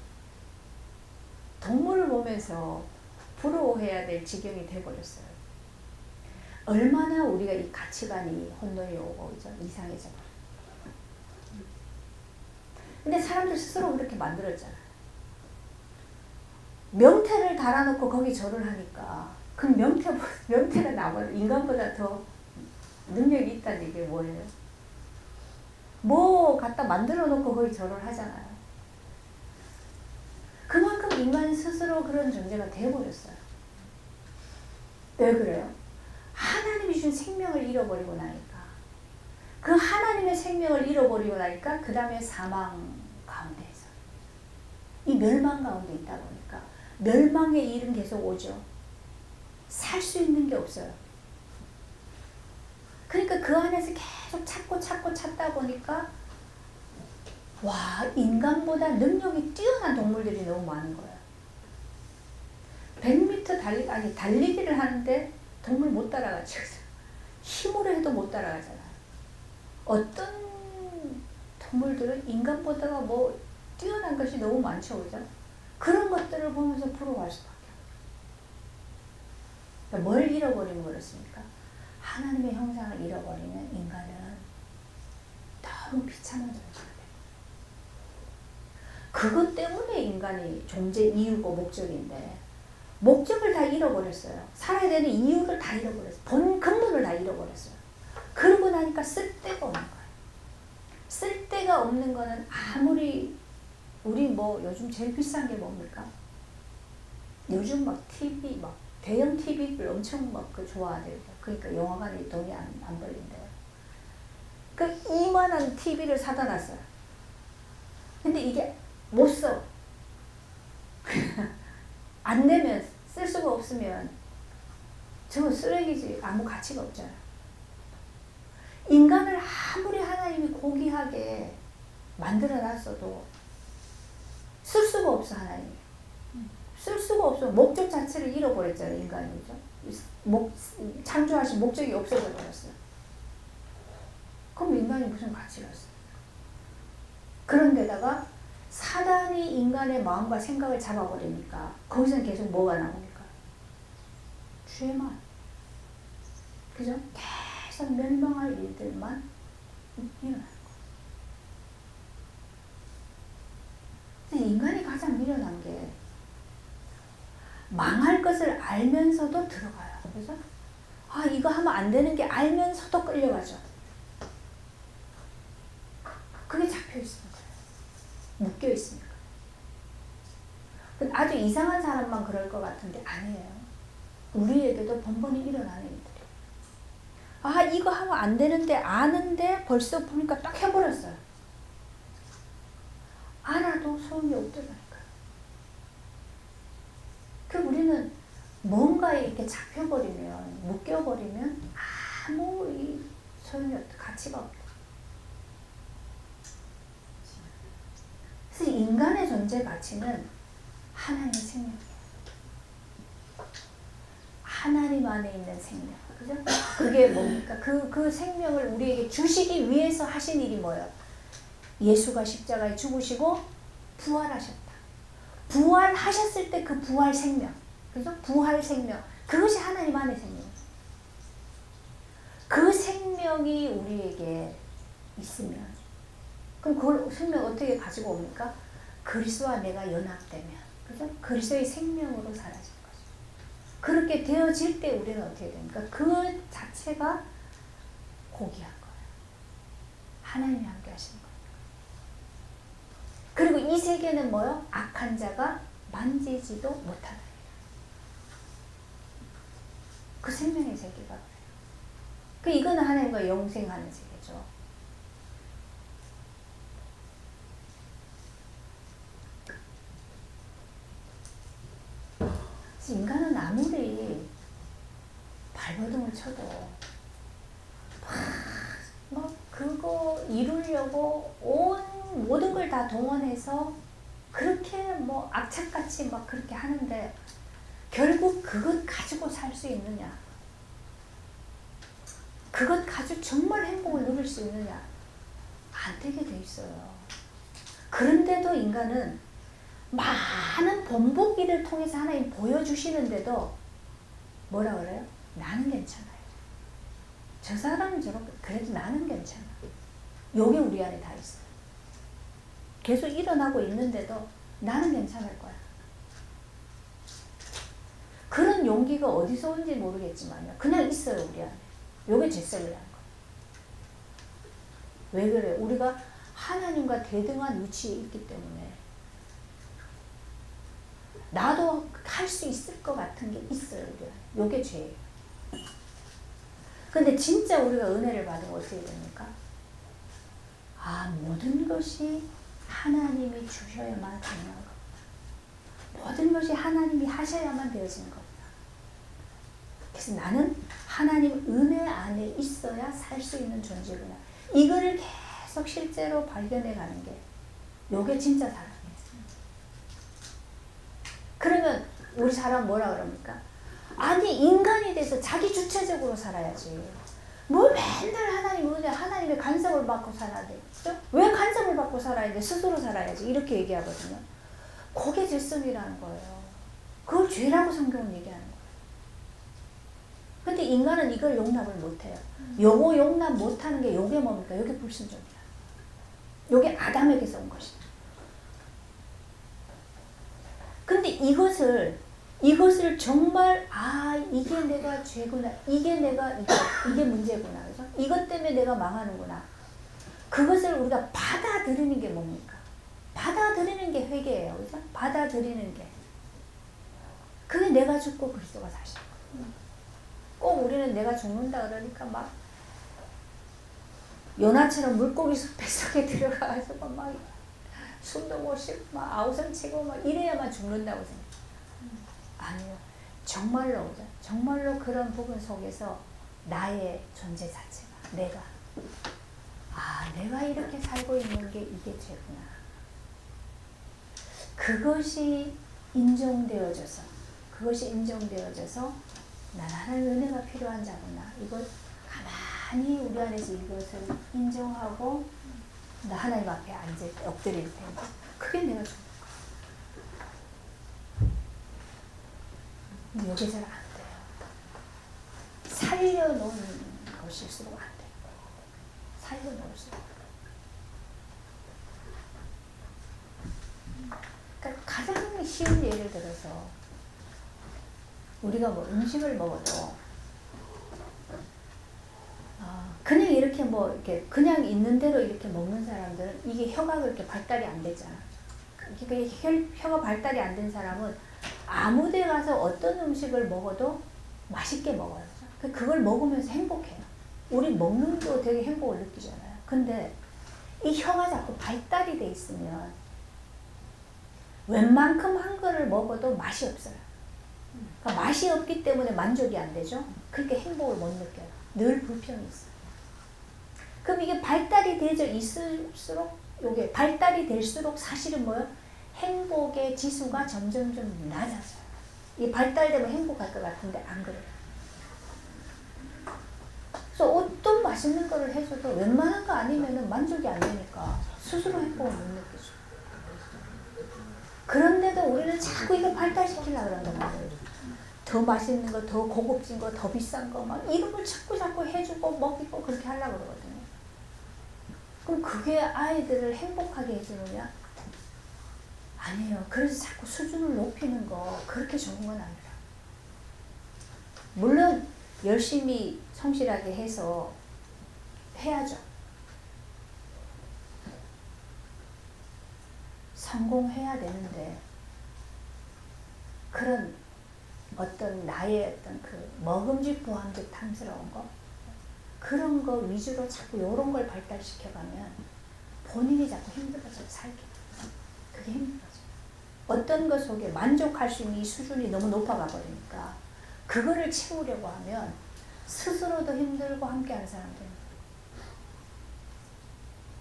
동물을 보면서 부러워해야 될 지경이 돼버렸어요. 얼마나 우리가 이 가치관이 혼돈이 오고 이상해져 버려요. 근데 사람들 스스로 그렇게 만들었잖아요. 명태를 달아놓고 거기 절을 하니까 그 명태는 인간보다 더 능력이 있다는 얘기 뭐예요? 뭐 갖다 만들어 놓고 거기 절을 하잖아요. 그만큼 인간 스스로 그런 존재가 되어버렸어요. 왜 그래요? 하나님이 주신 생명을 잃어버리고 나니까 그 하나님의 생명을 잃어버리고 나니까 그 다음에 사망 가운데에서 이 멸망 가운데 있다 보니까 멸망의 일은 계속 오죠. 살 수 있는 게 없어요. 그러니까 그 안에서 계속 찾다 보니까 인간보다 능력이 뛰어난 동물들이 너무 많은 거예요. 100m 달리기를 하는데 동물 못 따라가죠. 힘으로 해도 못 따라가잖아요. 어떤 동물들은 인간보다 뛰어난 것이 너무 많죠, 그죠? 그런 것들을 보면서 부러워할 수밖에 없어요. 뭘 잃어버리면 그렇습니까? 하나님의 형상을 잃어버리면 인간은 너무 비참한 존재가 돼요. 그것 때문에 인간이 존재 이유고 목적인데 목적을 다 잃어버렸어요. 살아야 되는 이유를 다 잃어버렸어요. 근본을 다 잃어버렸어요. 그러고 나니까 쓸데가 없는 거예요. 쓸데가 없는 거는 아무리 우리 요즘 제일 비싼 게 뭡니까? 요즘 TV 대형 TV를 엄청 좋아하대요. 그러니까 영화관에 돈이 안 벌린대요. 그 이만한 TV를 사다 놨어요. 근데 이게 못 써. 안 내면 쓸 수가 없으면 저건 쓰레기지 아무 가치가 없잖아요. 인간을 아무리 하나님이 고귀하게 만들어놨어도 쓸 수가 없어. 하나님이 쓸 수가 없어. 목적 자체를 잃어버렸잖아요. 인간이. 창조하신 목적이 없어져 버렸어요. 그럼 인간이 무슨 가치가 있어요? 그런데다가 사단이 인간의 마음과 생각을 잡아버리니까 거기서는 계속 뭐가 나옵니까? 죄만. 그죠? 계속 멸망할 일들만 일어나는 거예요. 인간이 가장 미련한 게 망할 것을 알면서도 들어가요. 그죠? 아, 이거 하면 안 되는 게 알면서도 끌려가죠. 그게 잡혀 있으니까. 묶여 있으니까. 아주 이상한 사람만 그럴 것 같은데 아니에요. 우리에게도 번번이 일어나는 일들이에요. 아, 이거 하면 안 되는데 아는데 벌써 보니까 딱 해버렸어요. 알아도 소용이 없더라니까요. 우리는 뭔가에 이렇게 잡혀버리면, 묶여버리면 아무 소용이 없다. 가치가 없다. 그래서 인간의 존재 가치는 하나님의 생명이에요. 하나님 안에 있는 생명. 그죠? 그게 뭡니까? 그 생명을 우리에게 주시기 위해서 하신 일이 뭐예요? 예수가 십자가에 죽으시고 부활하셨다. 부활하셨을 때 그 부활 생명. 그죠? 부활 생명. 그것이 하나님 안의 생명이에요. 그 생명이 우리에게 있으면, 그럼 그 생명 어떻게 가지고 옵니까? 그리스도와 내가 연합되면, 그죠? 그리스도의 생명으로 사라지는 거죠. 그렇게 되어질 때 우리는 어떻게 됩니까? 그 자체가 고귀한 거예요. 하나님이 함께 하시는 거예요. 그리고 이 세계는 뭐요? 악한 자가 만지지도 못하다. 그 생명의 세계가 그래요. 이거는 하나님과 영생하는 세계죠. 인간은 아무리 발버둥을 쳐도 막 그거 이루려고 온 모든 걸 다 동원해서 그렇게 뭐 악착같이 막 그렇게 하는데 결국 그것 가지고 살 수 있느냐? 그것 가지고 정말 행복을 누릴 수 있느냐? 안 되게 돼 있어요. 그런데도 인간은 많은 본보기를 통해서 하나님 보여주시는데도 뭐라 그래요? 나는 괜찮아요. 저 사람은 저렇게 그래도 나는 괜찮아. 요게 우리 안에 다 있어요. 계속 일어나고 있는데도 나는 괜찮을 거야. 그런 용기가 어디서 온지 모르겠지만요. 그냥 있어요, 우리 안에. 요게 질서이라는 거예요. 왜 그래요? 우리가 하나님과 대등한 위치에 있기 때문에 나도 할 수 있을 것 같은 게 있어요, 우리 안에. 요게 죄예요. 근데 진짜 우리가 은혜를 받으면 어떻게 됩니까? 아, 모든 것이 하나님이 주셔야만 가능한 겁니다. 모든 것이 하나님이 하셔야만 되어지는 겁니다. 그래서 나는 하나님 은혜 안에 있어야 살 수 있는 존재구나. 이거를 계속 실제로 발견해 가는 게 요게 진짜 사랑이에요. 그러면 우리 사람 뭐라 그럽니까? 아니, 인간이 돼서 자기 주체적으로 살아야지. 뭐 맨날 하나님 은혜, 하나님의 간섭을 받고 살아야 돼. 그죠? 왜 간섭을 받고 살아야 돼? 스스로 살아야지. 이렇게 얘기하거든요. 그게 질성이라는 거예요. 그걸 죄라고 성경은 얘기하는 거예요. 근데 인간은 이걸 용납을 못해요. 요거 용납 못하는 게 요게 뭡니까? 요게 불순종이야. 요게 아담에게서 온 것이다. 근데 이것을 정말 이게 내가 죄구나, 이게 문제구나, 그죠? 이것 때문에 내가 망하는구나. 그것을 우리가 받아들이는 게 뭡니까? 받아들이는 게 회개예요, 그죠? 받아들이는 게. 그게 내가 죽고 그리스도가 사시는 거예요. 꼭 우리는 내가 죽는다 그러니까 막 요나처럼 물고기 숲에 속에 들어가서 막 숨도 못 쉬고 막 아우성치고 막 이래야만 죽는다고 생각해요. 아니요. 정말로 그런 부분 속에서 나의 존재 자체가, 내가 아, 내가 이렇게 살고 있는 게 이게 죄구나. 그것이 인정되어져서 난 하나님의 은혜가 필요한 자구나. 이걸 가만히 우리 안에서 이것을 인정하고 나 하나님 앞에 엎드릴 텐데 그게 내가 좋은 거야. 근데 이게 잘 안 돼요. 살려놓은 것일수록 안 돼요. 살려놓을수록. 그러니까 가장 쉬운 예를 들어서 우리가 뭐 음식을 먹어도 그냥 이렇게 이렇게 그냥 있는 대로 이렇게 먹는 사람들은 이게 혀가 그렇게 발달이 안 되잖아. 혀가 발달이 안 된 사람은 아무 데 가서 어떤 음식을 먹어도 맛있게 먹어요. 그걸 먹으면서 행복해요. 우리 먹는 거 되게 행복을 느끼잖아요. 근데 이 혀가 자꾸 발달이 돼 있으면 웬만큼 한 거를 먹어도 맛이 없어요. 그러니까 맛이 없기 때문에 만족이 안 되죠. 그렇게 행복을 못 느껴요. 늘 불평이 있어요. 그럼 이게 발달이 되져 있을수록 이게 발달이 될수록 사실은 뭐예요? 행복의 지수가 점점 낮아져요. 이 발달되면 행복할 것 같은데 안 그래요. 그래서 어떤 맛있는 거를 해줘도 웬만한 거 아니면은 만족이 안 되니까 스스로 행복을 못 느끼죠. 그런데도 우리는 자꾸 이걸 발달시키려고 그런단 말이에요. 더 맛있는 거, 더 고급진 거, 더 비싼 거, 막 이런 걸 자꾸 해주고 먹이고 그렇게 하려고 그러거든요. 그럼 그게 아이들을 행복하게 해주느냐? 아니에요. 그래서 자꾸 수준을 높이는 거 그렇게 좋은 건 아니라. 물론 열심히 성실하게 해서 해야죠. 성공해야 되는데 그런 어떤 나의 어떤 그 먹음직보한 듯 탐스러운 거 그런 거 위주로 자꾸 이런 걸 발달시켜가면 본인이 자꾸 힘들어져 살게. 그게 힘들어져. 어떤 것 속에 만족할 수 있는 이 수준이 너무 높아가 버리니까 그거를 채우려고 하면 스스로도 힘들고 함께하는 사람도 힘들고.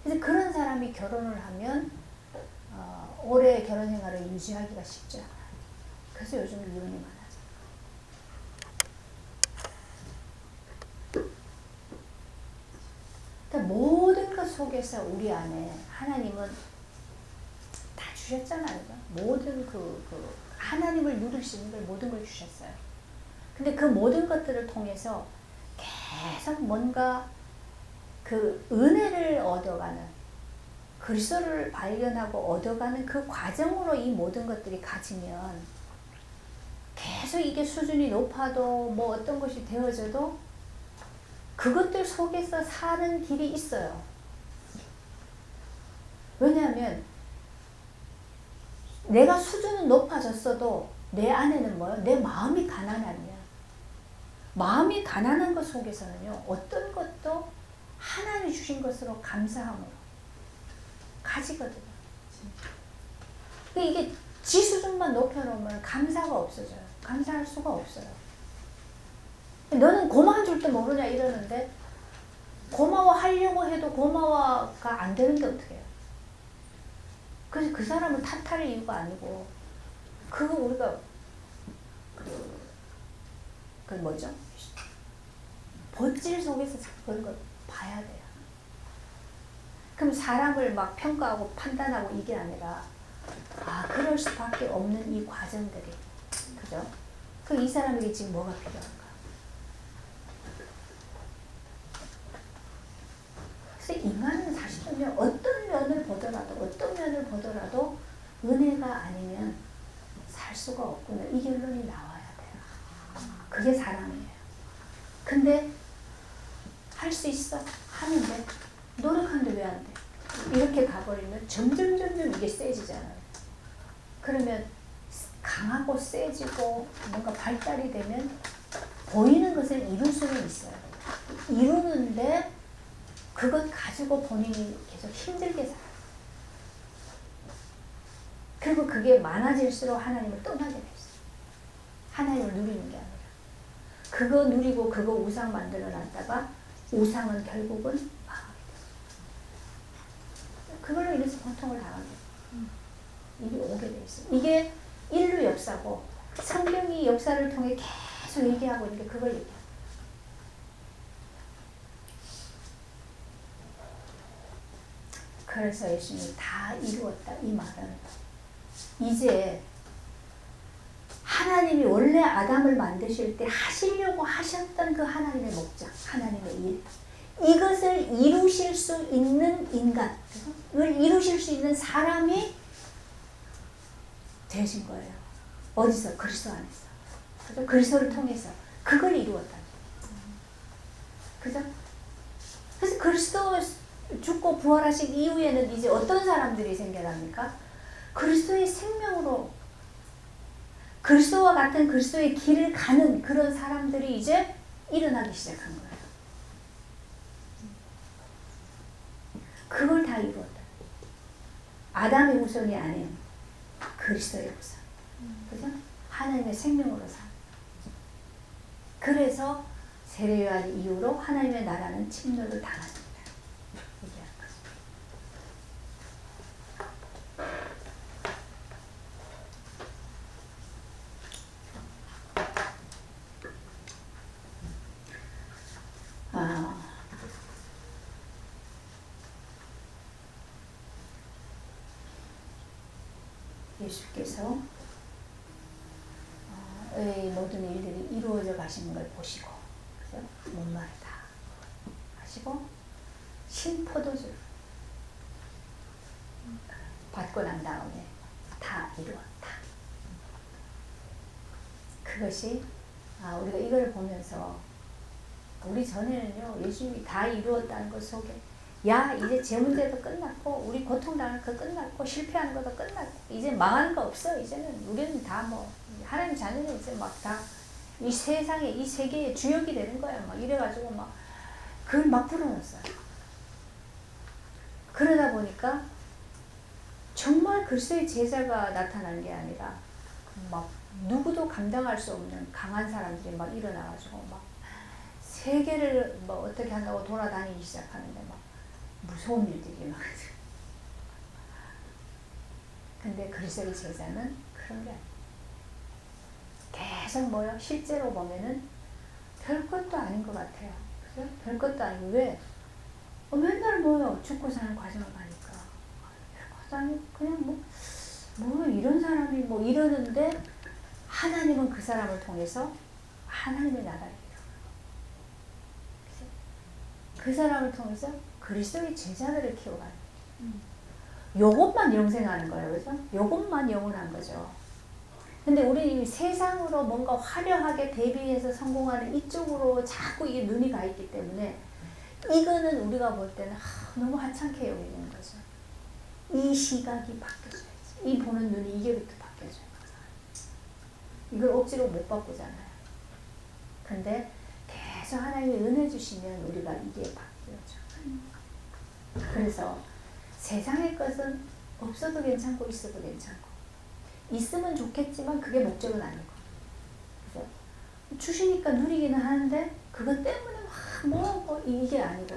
그래서 그런 사람이 결혼을 하면 오래 결혼 생활을 유지하기가 쉽지 않아요. 그래서 요즘 이혼이 많아요. 그러니까 모든 것 속에서 우리 안에 하나님은 다 주셨잖아요. 모든 하나님을 누릴 수 있는 걸 모든 걸 주셨어요. 근데 그 모든 것들을 통해서 계속 뭔가 그 은혜를 얻어가는 그리스도를 발견하고 얻어가는 그 과정으로 이 모든 것들이 가지면 계속 이게 수준이 높아도 뭐 어떤 것이 되어져도 그것들 속에서 사는 길이 있어요. 왜냐하면 내가 수준은 높아졌어도 내 안에는 뭐예요? 내 마음이 가난하냐. 마음이 가난한 것 속에서는요. 어떤 것도 하나님이 주신 것으로 감사함으로 가지거든요. 이게 지 수준만 높여놓으면 감사가 없어져요. 감사할 수가 없어요. 너는 고마워 줄 때 모르냐 이러는데 고마워하려고 해도 고마워가 안 되는데 어떻게 해요? 그래서 그 사람을 탓할 이유가 아니고 그거 우리가 그 뭐죠? 본질 속에서 자꾸 그런 걸 봐야 돼요. 그럼 사람을 막 평가하고 판단하고 이게 아니라 그럴 수밖에 없는 이 과정들이 그죠? 그 이 사람에게 지금 뭐가 필요한가? 그래서 인간은 사실은요 어떤 면을 보더라도 은혜가 아니면 살 수가 없구나 이 결론이 나와야 돼요. 그게 사랑이에요. 근데 할 수 있어 하는데 노력하는데 왜 안 돼? 이렇게 가버리면 점점 이게 세지잖아요. 그러면 강하고 세지고 뭔가 발달이 되면 보이는 것을 이룰 수는 있어요. 이루는데 그것 가지고 본인이 계속 힘들게 살아요. 그리고 그게 많아질수록 하나님을 떠나게 됐어요. 하나님을 누리는 게 아니라. 그거 누리고 그거 우상 만들어 놨다가 우상은 결국은 그걸로 인해서 고통을 당하게 일이 오게 돼 있어요. 이게 인류 역사고 성경이 역사를 통해 계속 얘기하고 있는 게 그걸 얘기해요. 그래서 예수님이 다 이루었다 이 말은 이제 하나님이 원래 아담을 만드실 때 하시려고 하셨던 그 하나님의 목적, 하나님의 일, 이것을 이루실 수 있는 인간, 이걸 이루실 수 있는 사람이 되신 거예요. 어디서? 그리스도 안에서. 그죠? 그리스도를 통해서 그걸 이루었다. 그죠? 그래서 그리스도 죽고 부활하신 이후에는 이제 어떤 사람들이 생겨납니까? 그리스도의 생명으로 그리스도와 같은 그리스도의 길을 가는 그런 사람들이 이제 일어나기 시작한 거예요. 그걸 다 이루었다. 아담의 후손이 아닌 그리스도의 후손. 그죠? 하나님의 생명으로 산. 그래서 세례요한 이후로 하나님의 나라는 침노를 당합니다. 얘기하는 거죠. 예수께서 의 모든 일들이 이루어져 가시는 걸 보시고, 그죠? 뭔 말을 다 하시고 신포도주를 받고 난 다음에 다 이루었다. 그것이 우리가 이걸 보면서 우리 전에는요 예수님이 다 이루었다는 것 속에 야 이제 제 문제도 끝났고 우리 고통당할 거 끝났고 실패하는 것도 끝났고 이제 망하는 거 없어. 이제는 우리는 다 뭐 하나님 자녀는 이제 막 다 이 세상에 이 세계의 주역이 되는 거야. 막 이래가지고 막 그걸 막 불어넣었어요. 그러다 보니까 정말 그리스도의 제자가 나타난 게 아니라 막 누구도 감당할 수 없는 강한 사람들이 막 일어나가지고 막 세계를 뭐 어떻게 한다고 돌아다니기 시작하는데 막 무서운 일들이 막. 근데 그리스도의 제자는 그런 게 아니에요. 계속 뭐요? 실제로 보면은 별것도 아닌 것 같아요. 그죠? 별것도 아니고 왜? 맨날 뭐요? 죽고 사는 과정을 가니까. 별것도 아니고 그냥 뭐 이런 사람이 뭐 이러는데 하나님은 그 사람을 통해서 하나님의 나라를 이루어요. 그 사람을 통해서 그리스도의 제자들을 키워가는 요것만 영생하는 거예요. 그죠? 요것만 영원한 거죠. 근데 우리 세상으로 뭔가 화려하게 대비해서 성공하는 이쪽으로 자꾸 이게 눈이 가 있기 때문에 이거는 우리가 볼 때는 너무 하찮게 여기는 거죠. 이 시각이 바뀌어져야지. 이 보는 눈이 이게부터 바뀌어져요. 이걸 억지로 못 바꾸잖아요. 근데 계속 하나님이 은혜 주시면 우리가 이게 바뀌어져. 그래서 세상의 것은 없어도 괜찮고 있어도 괜찮고 있으면 좋겠지만 그게 목적은 아니고 그래서 주시니까 누리기는 하는데 그것 때문에 뭐 이게 아니고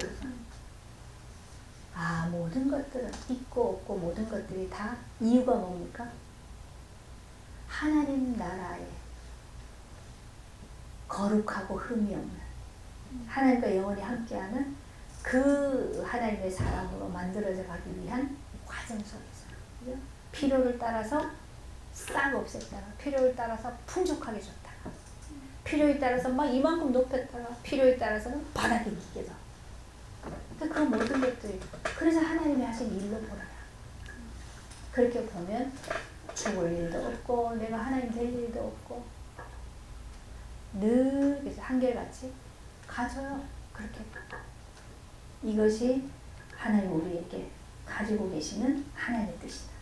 모든 것들은 있고 없고 모든 것들이 다 이유가 뭡니까? 하나님 나라에 거룩하고 흠이 없는 하나님과 영원히 함께하는 그 하나님의 사람으로 만들어져 가기 위한 과정 속에서 필요를 따라서 싹 없앴다가 필요에 따라서 풍족하게 줬다가 필요에 따라서 막 이만큼 높였다가 필요에 따라서는 바닥에 기게도 그 모든 것들이 그래서 하나님이 하신 일로 보라. 그렇게 보면 죽을 일도 없고 내가 하나님 될 일도 없고 늘 그래서 한결같이 가져요. 그렇게 이것이 하나님 우리에게 가지고 계시는 하나님의 뜻이다.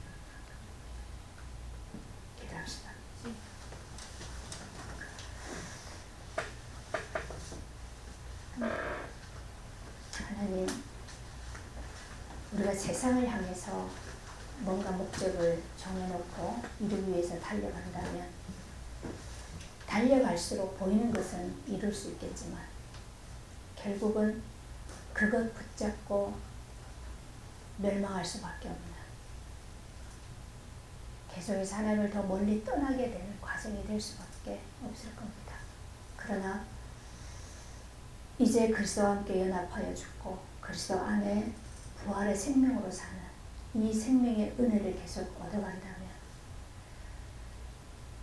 기도합시다. 하나님, 우리가 세상을 향해서 뭔가 목적을 정해놓고 이루기 위해서 달려간다면 달려갈수록 보이는 것은 이룰 수 있겠지만 결국은 그것 붙잡고 멸망할 수밖에 없는, 계속해서 하나님을 더 멀리 떠나게 되는 과정이 될 수밖에 없을 겁니다. 그러나 이제 그리스도와 함께 연합하여 죽고 그리스도 안에 부활의 생명으로 사는 이 생명의 은혜를 계속 얻어간다면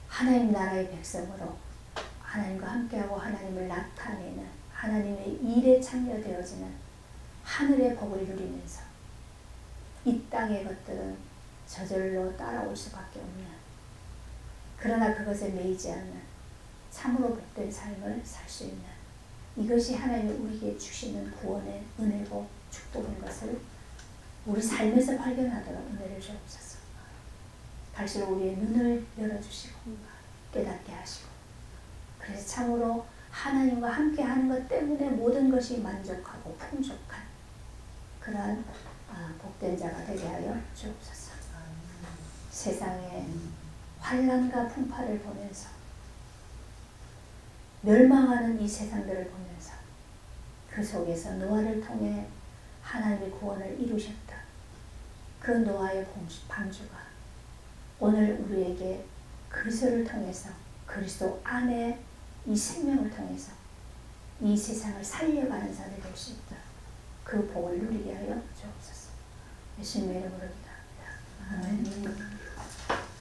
하나님 나라의 백성으로 하나님과 함께하고 하나님을 나타내는 하나님의 일에 참여되어지는 하늘의 복을 누리면서 이 땅의 것들은 저절로 따라올 수밖에 없는, 그러나 그것에 매이지 않는 참으로 복된 삶을 살 수 있는, 이것이 하나님이 우리에게 주시는 구원의 은혜고 축복인 것을 우리 삶에서 발견하도록 은혜를 주옵소서. 갈수록 우리의 눈을 열어주시고 깨닫게 하시고, 그래서 참으로 하나님과 함께하는 것 때문에 모든 것이 만족하고 풍족한 그러한 복된 자가 되게 하여 주옵소서. 세상의 환난과 풍파를 보면서, 멸망하는 이 세상들을 보면서 그 속에서 노아를 통해 하나님의 구원을 이루셨다. 그 노아의 방주가 오늘 우리에게 그리스도를 통해서 그리스도 안에 이 생명을 통해서 이 세상을 살려가는 자들이 될 수 있다. 그 복을 누리게 하여 주옵소서. 예수님의 이름으로 기도합니다. 아멘.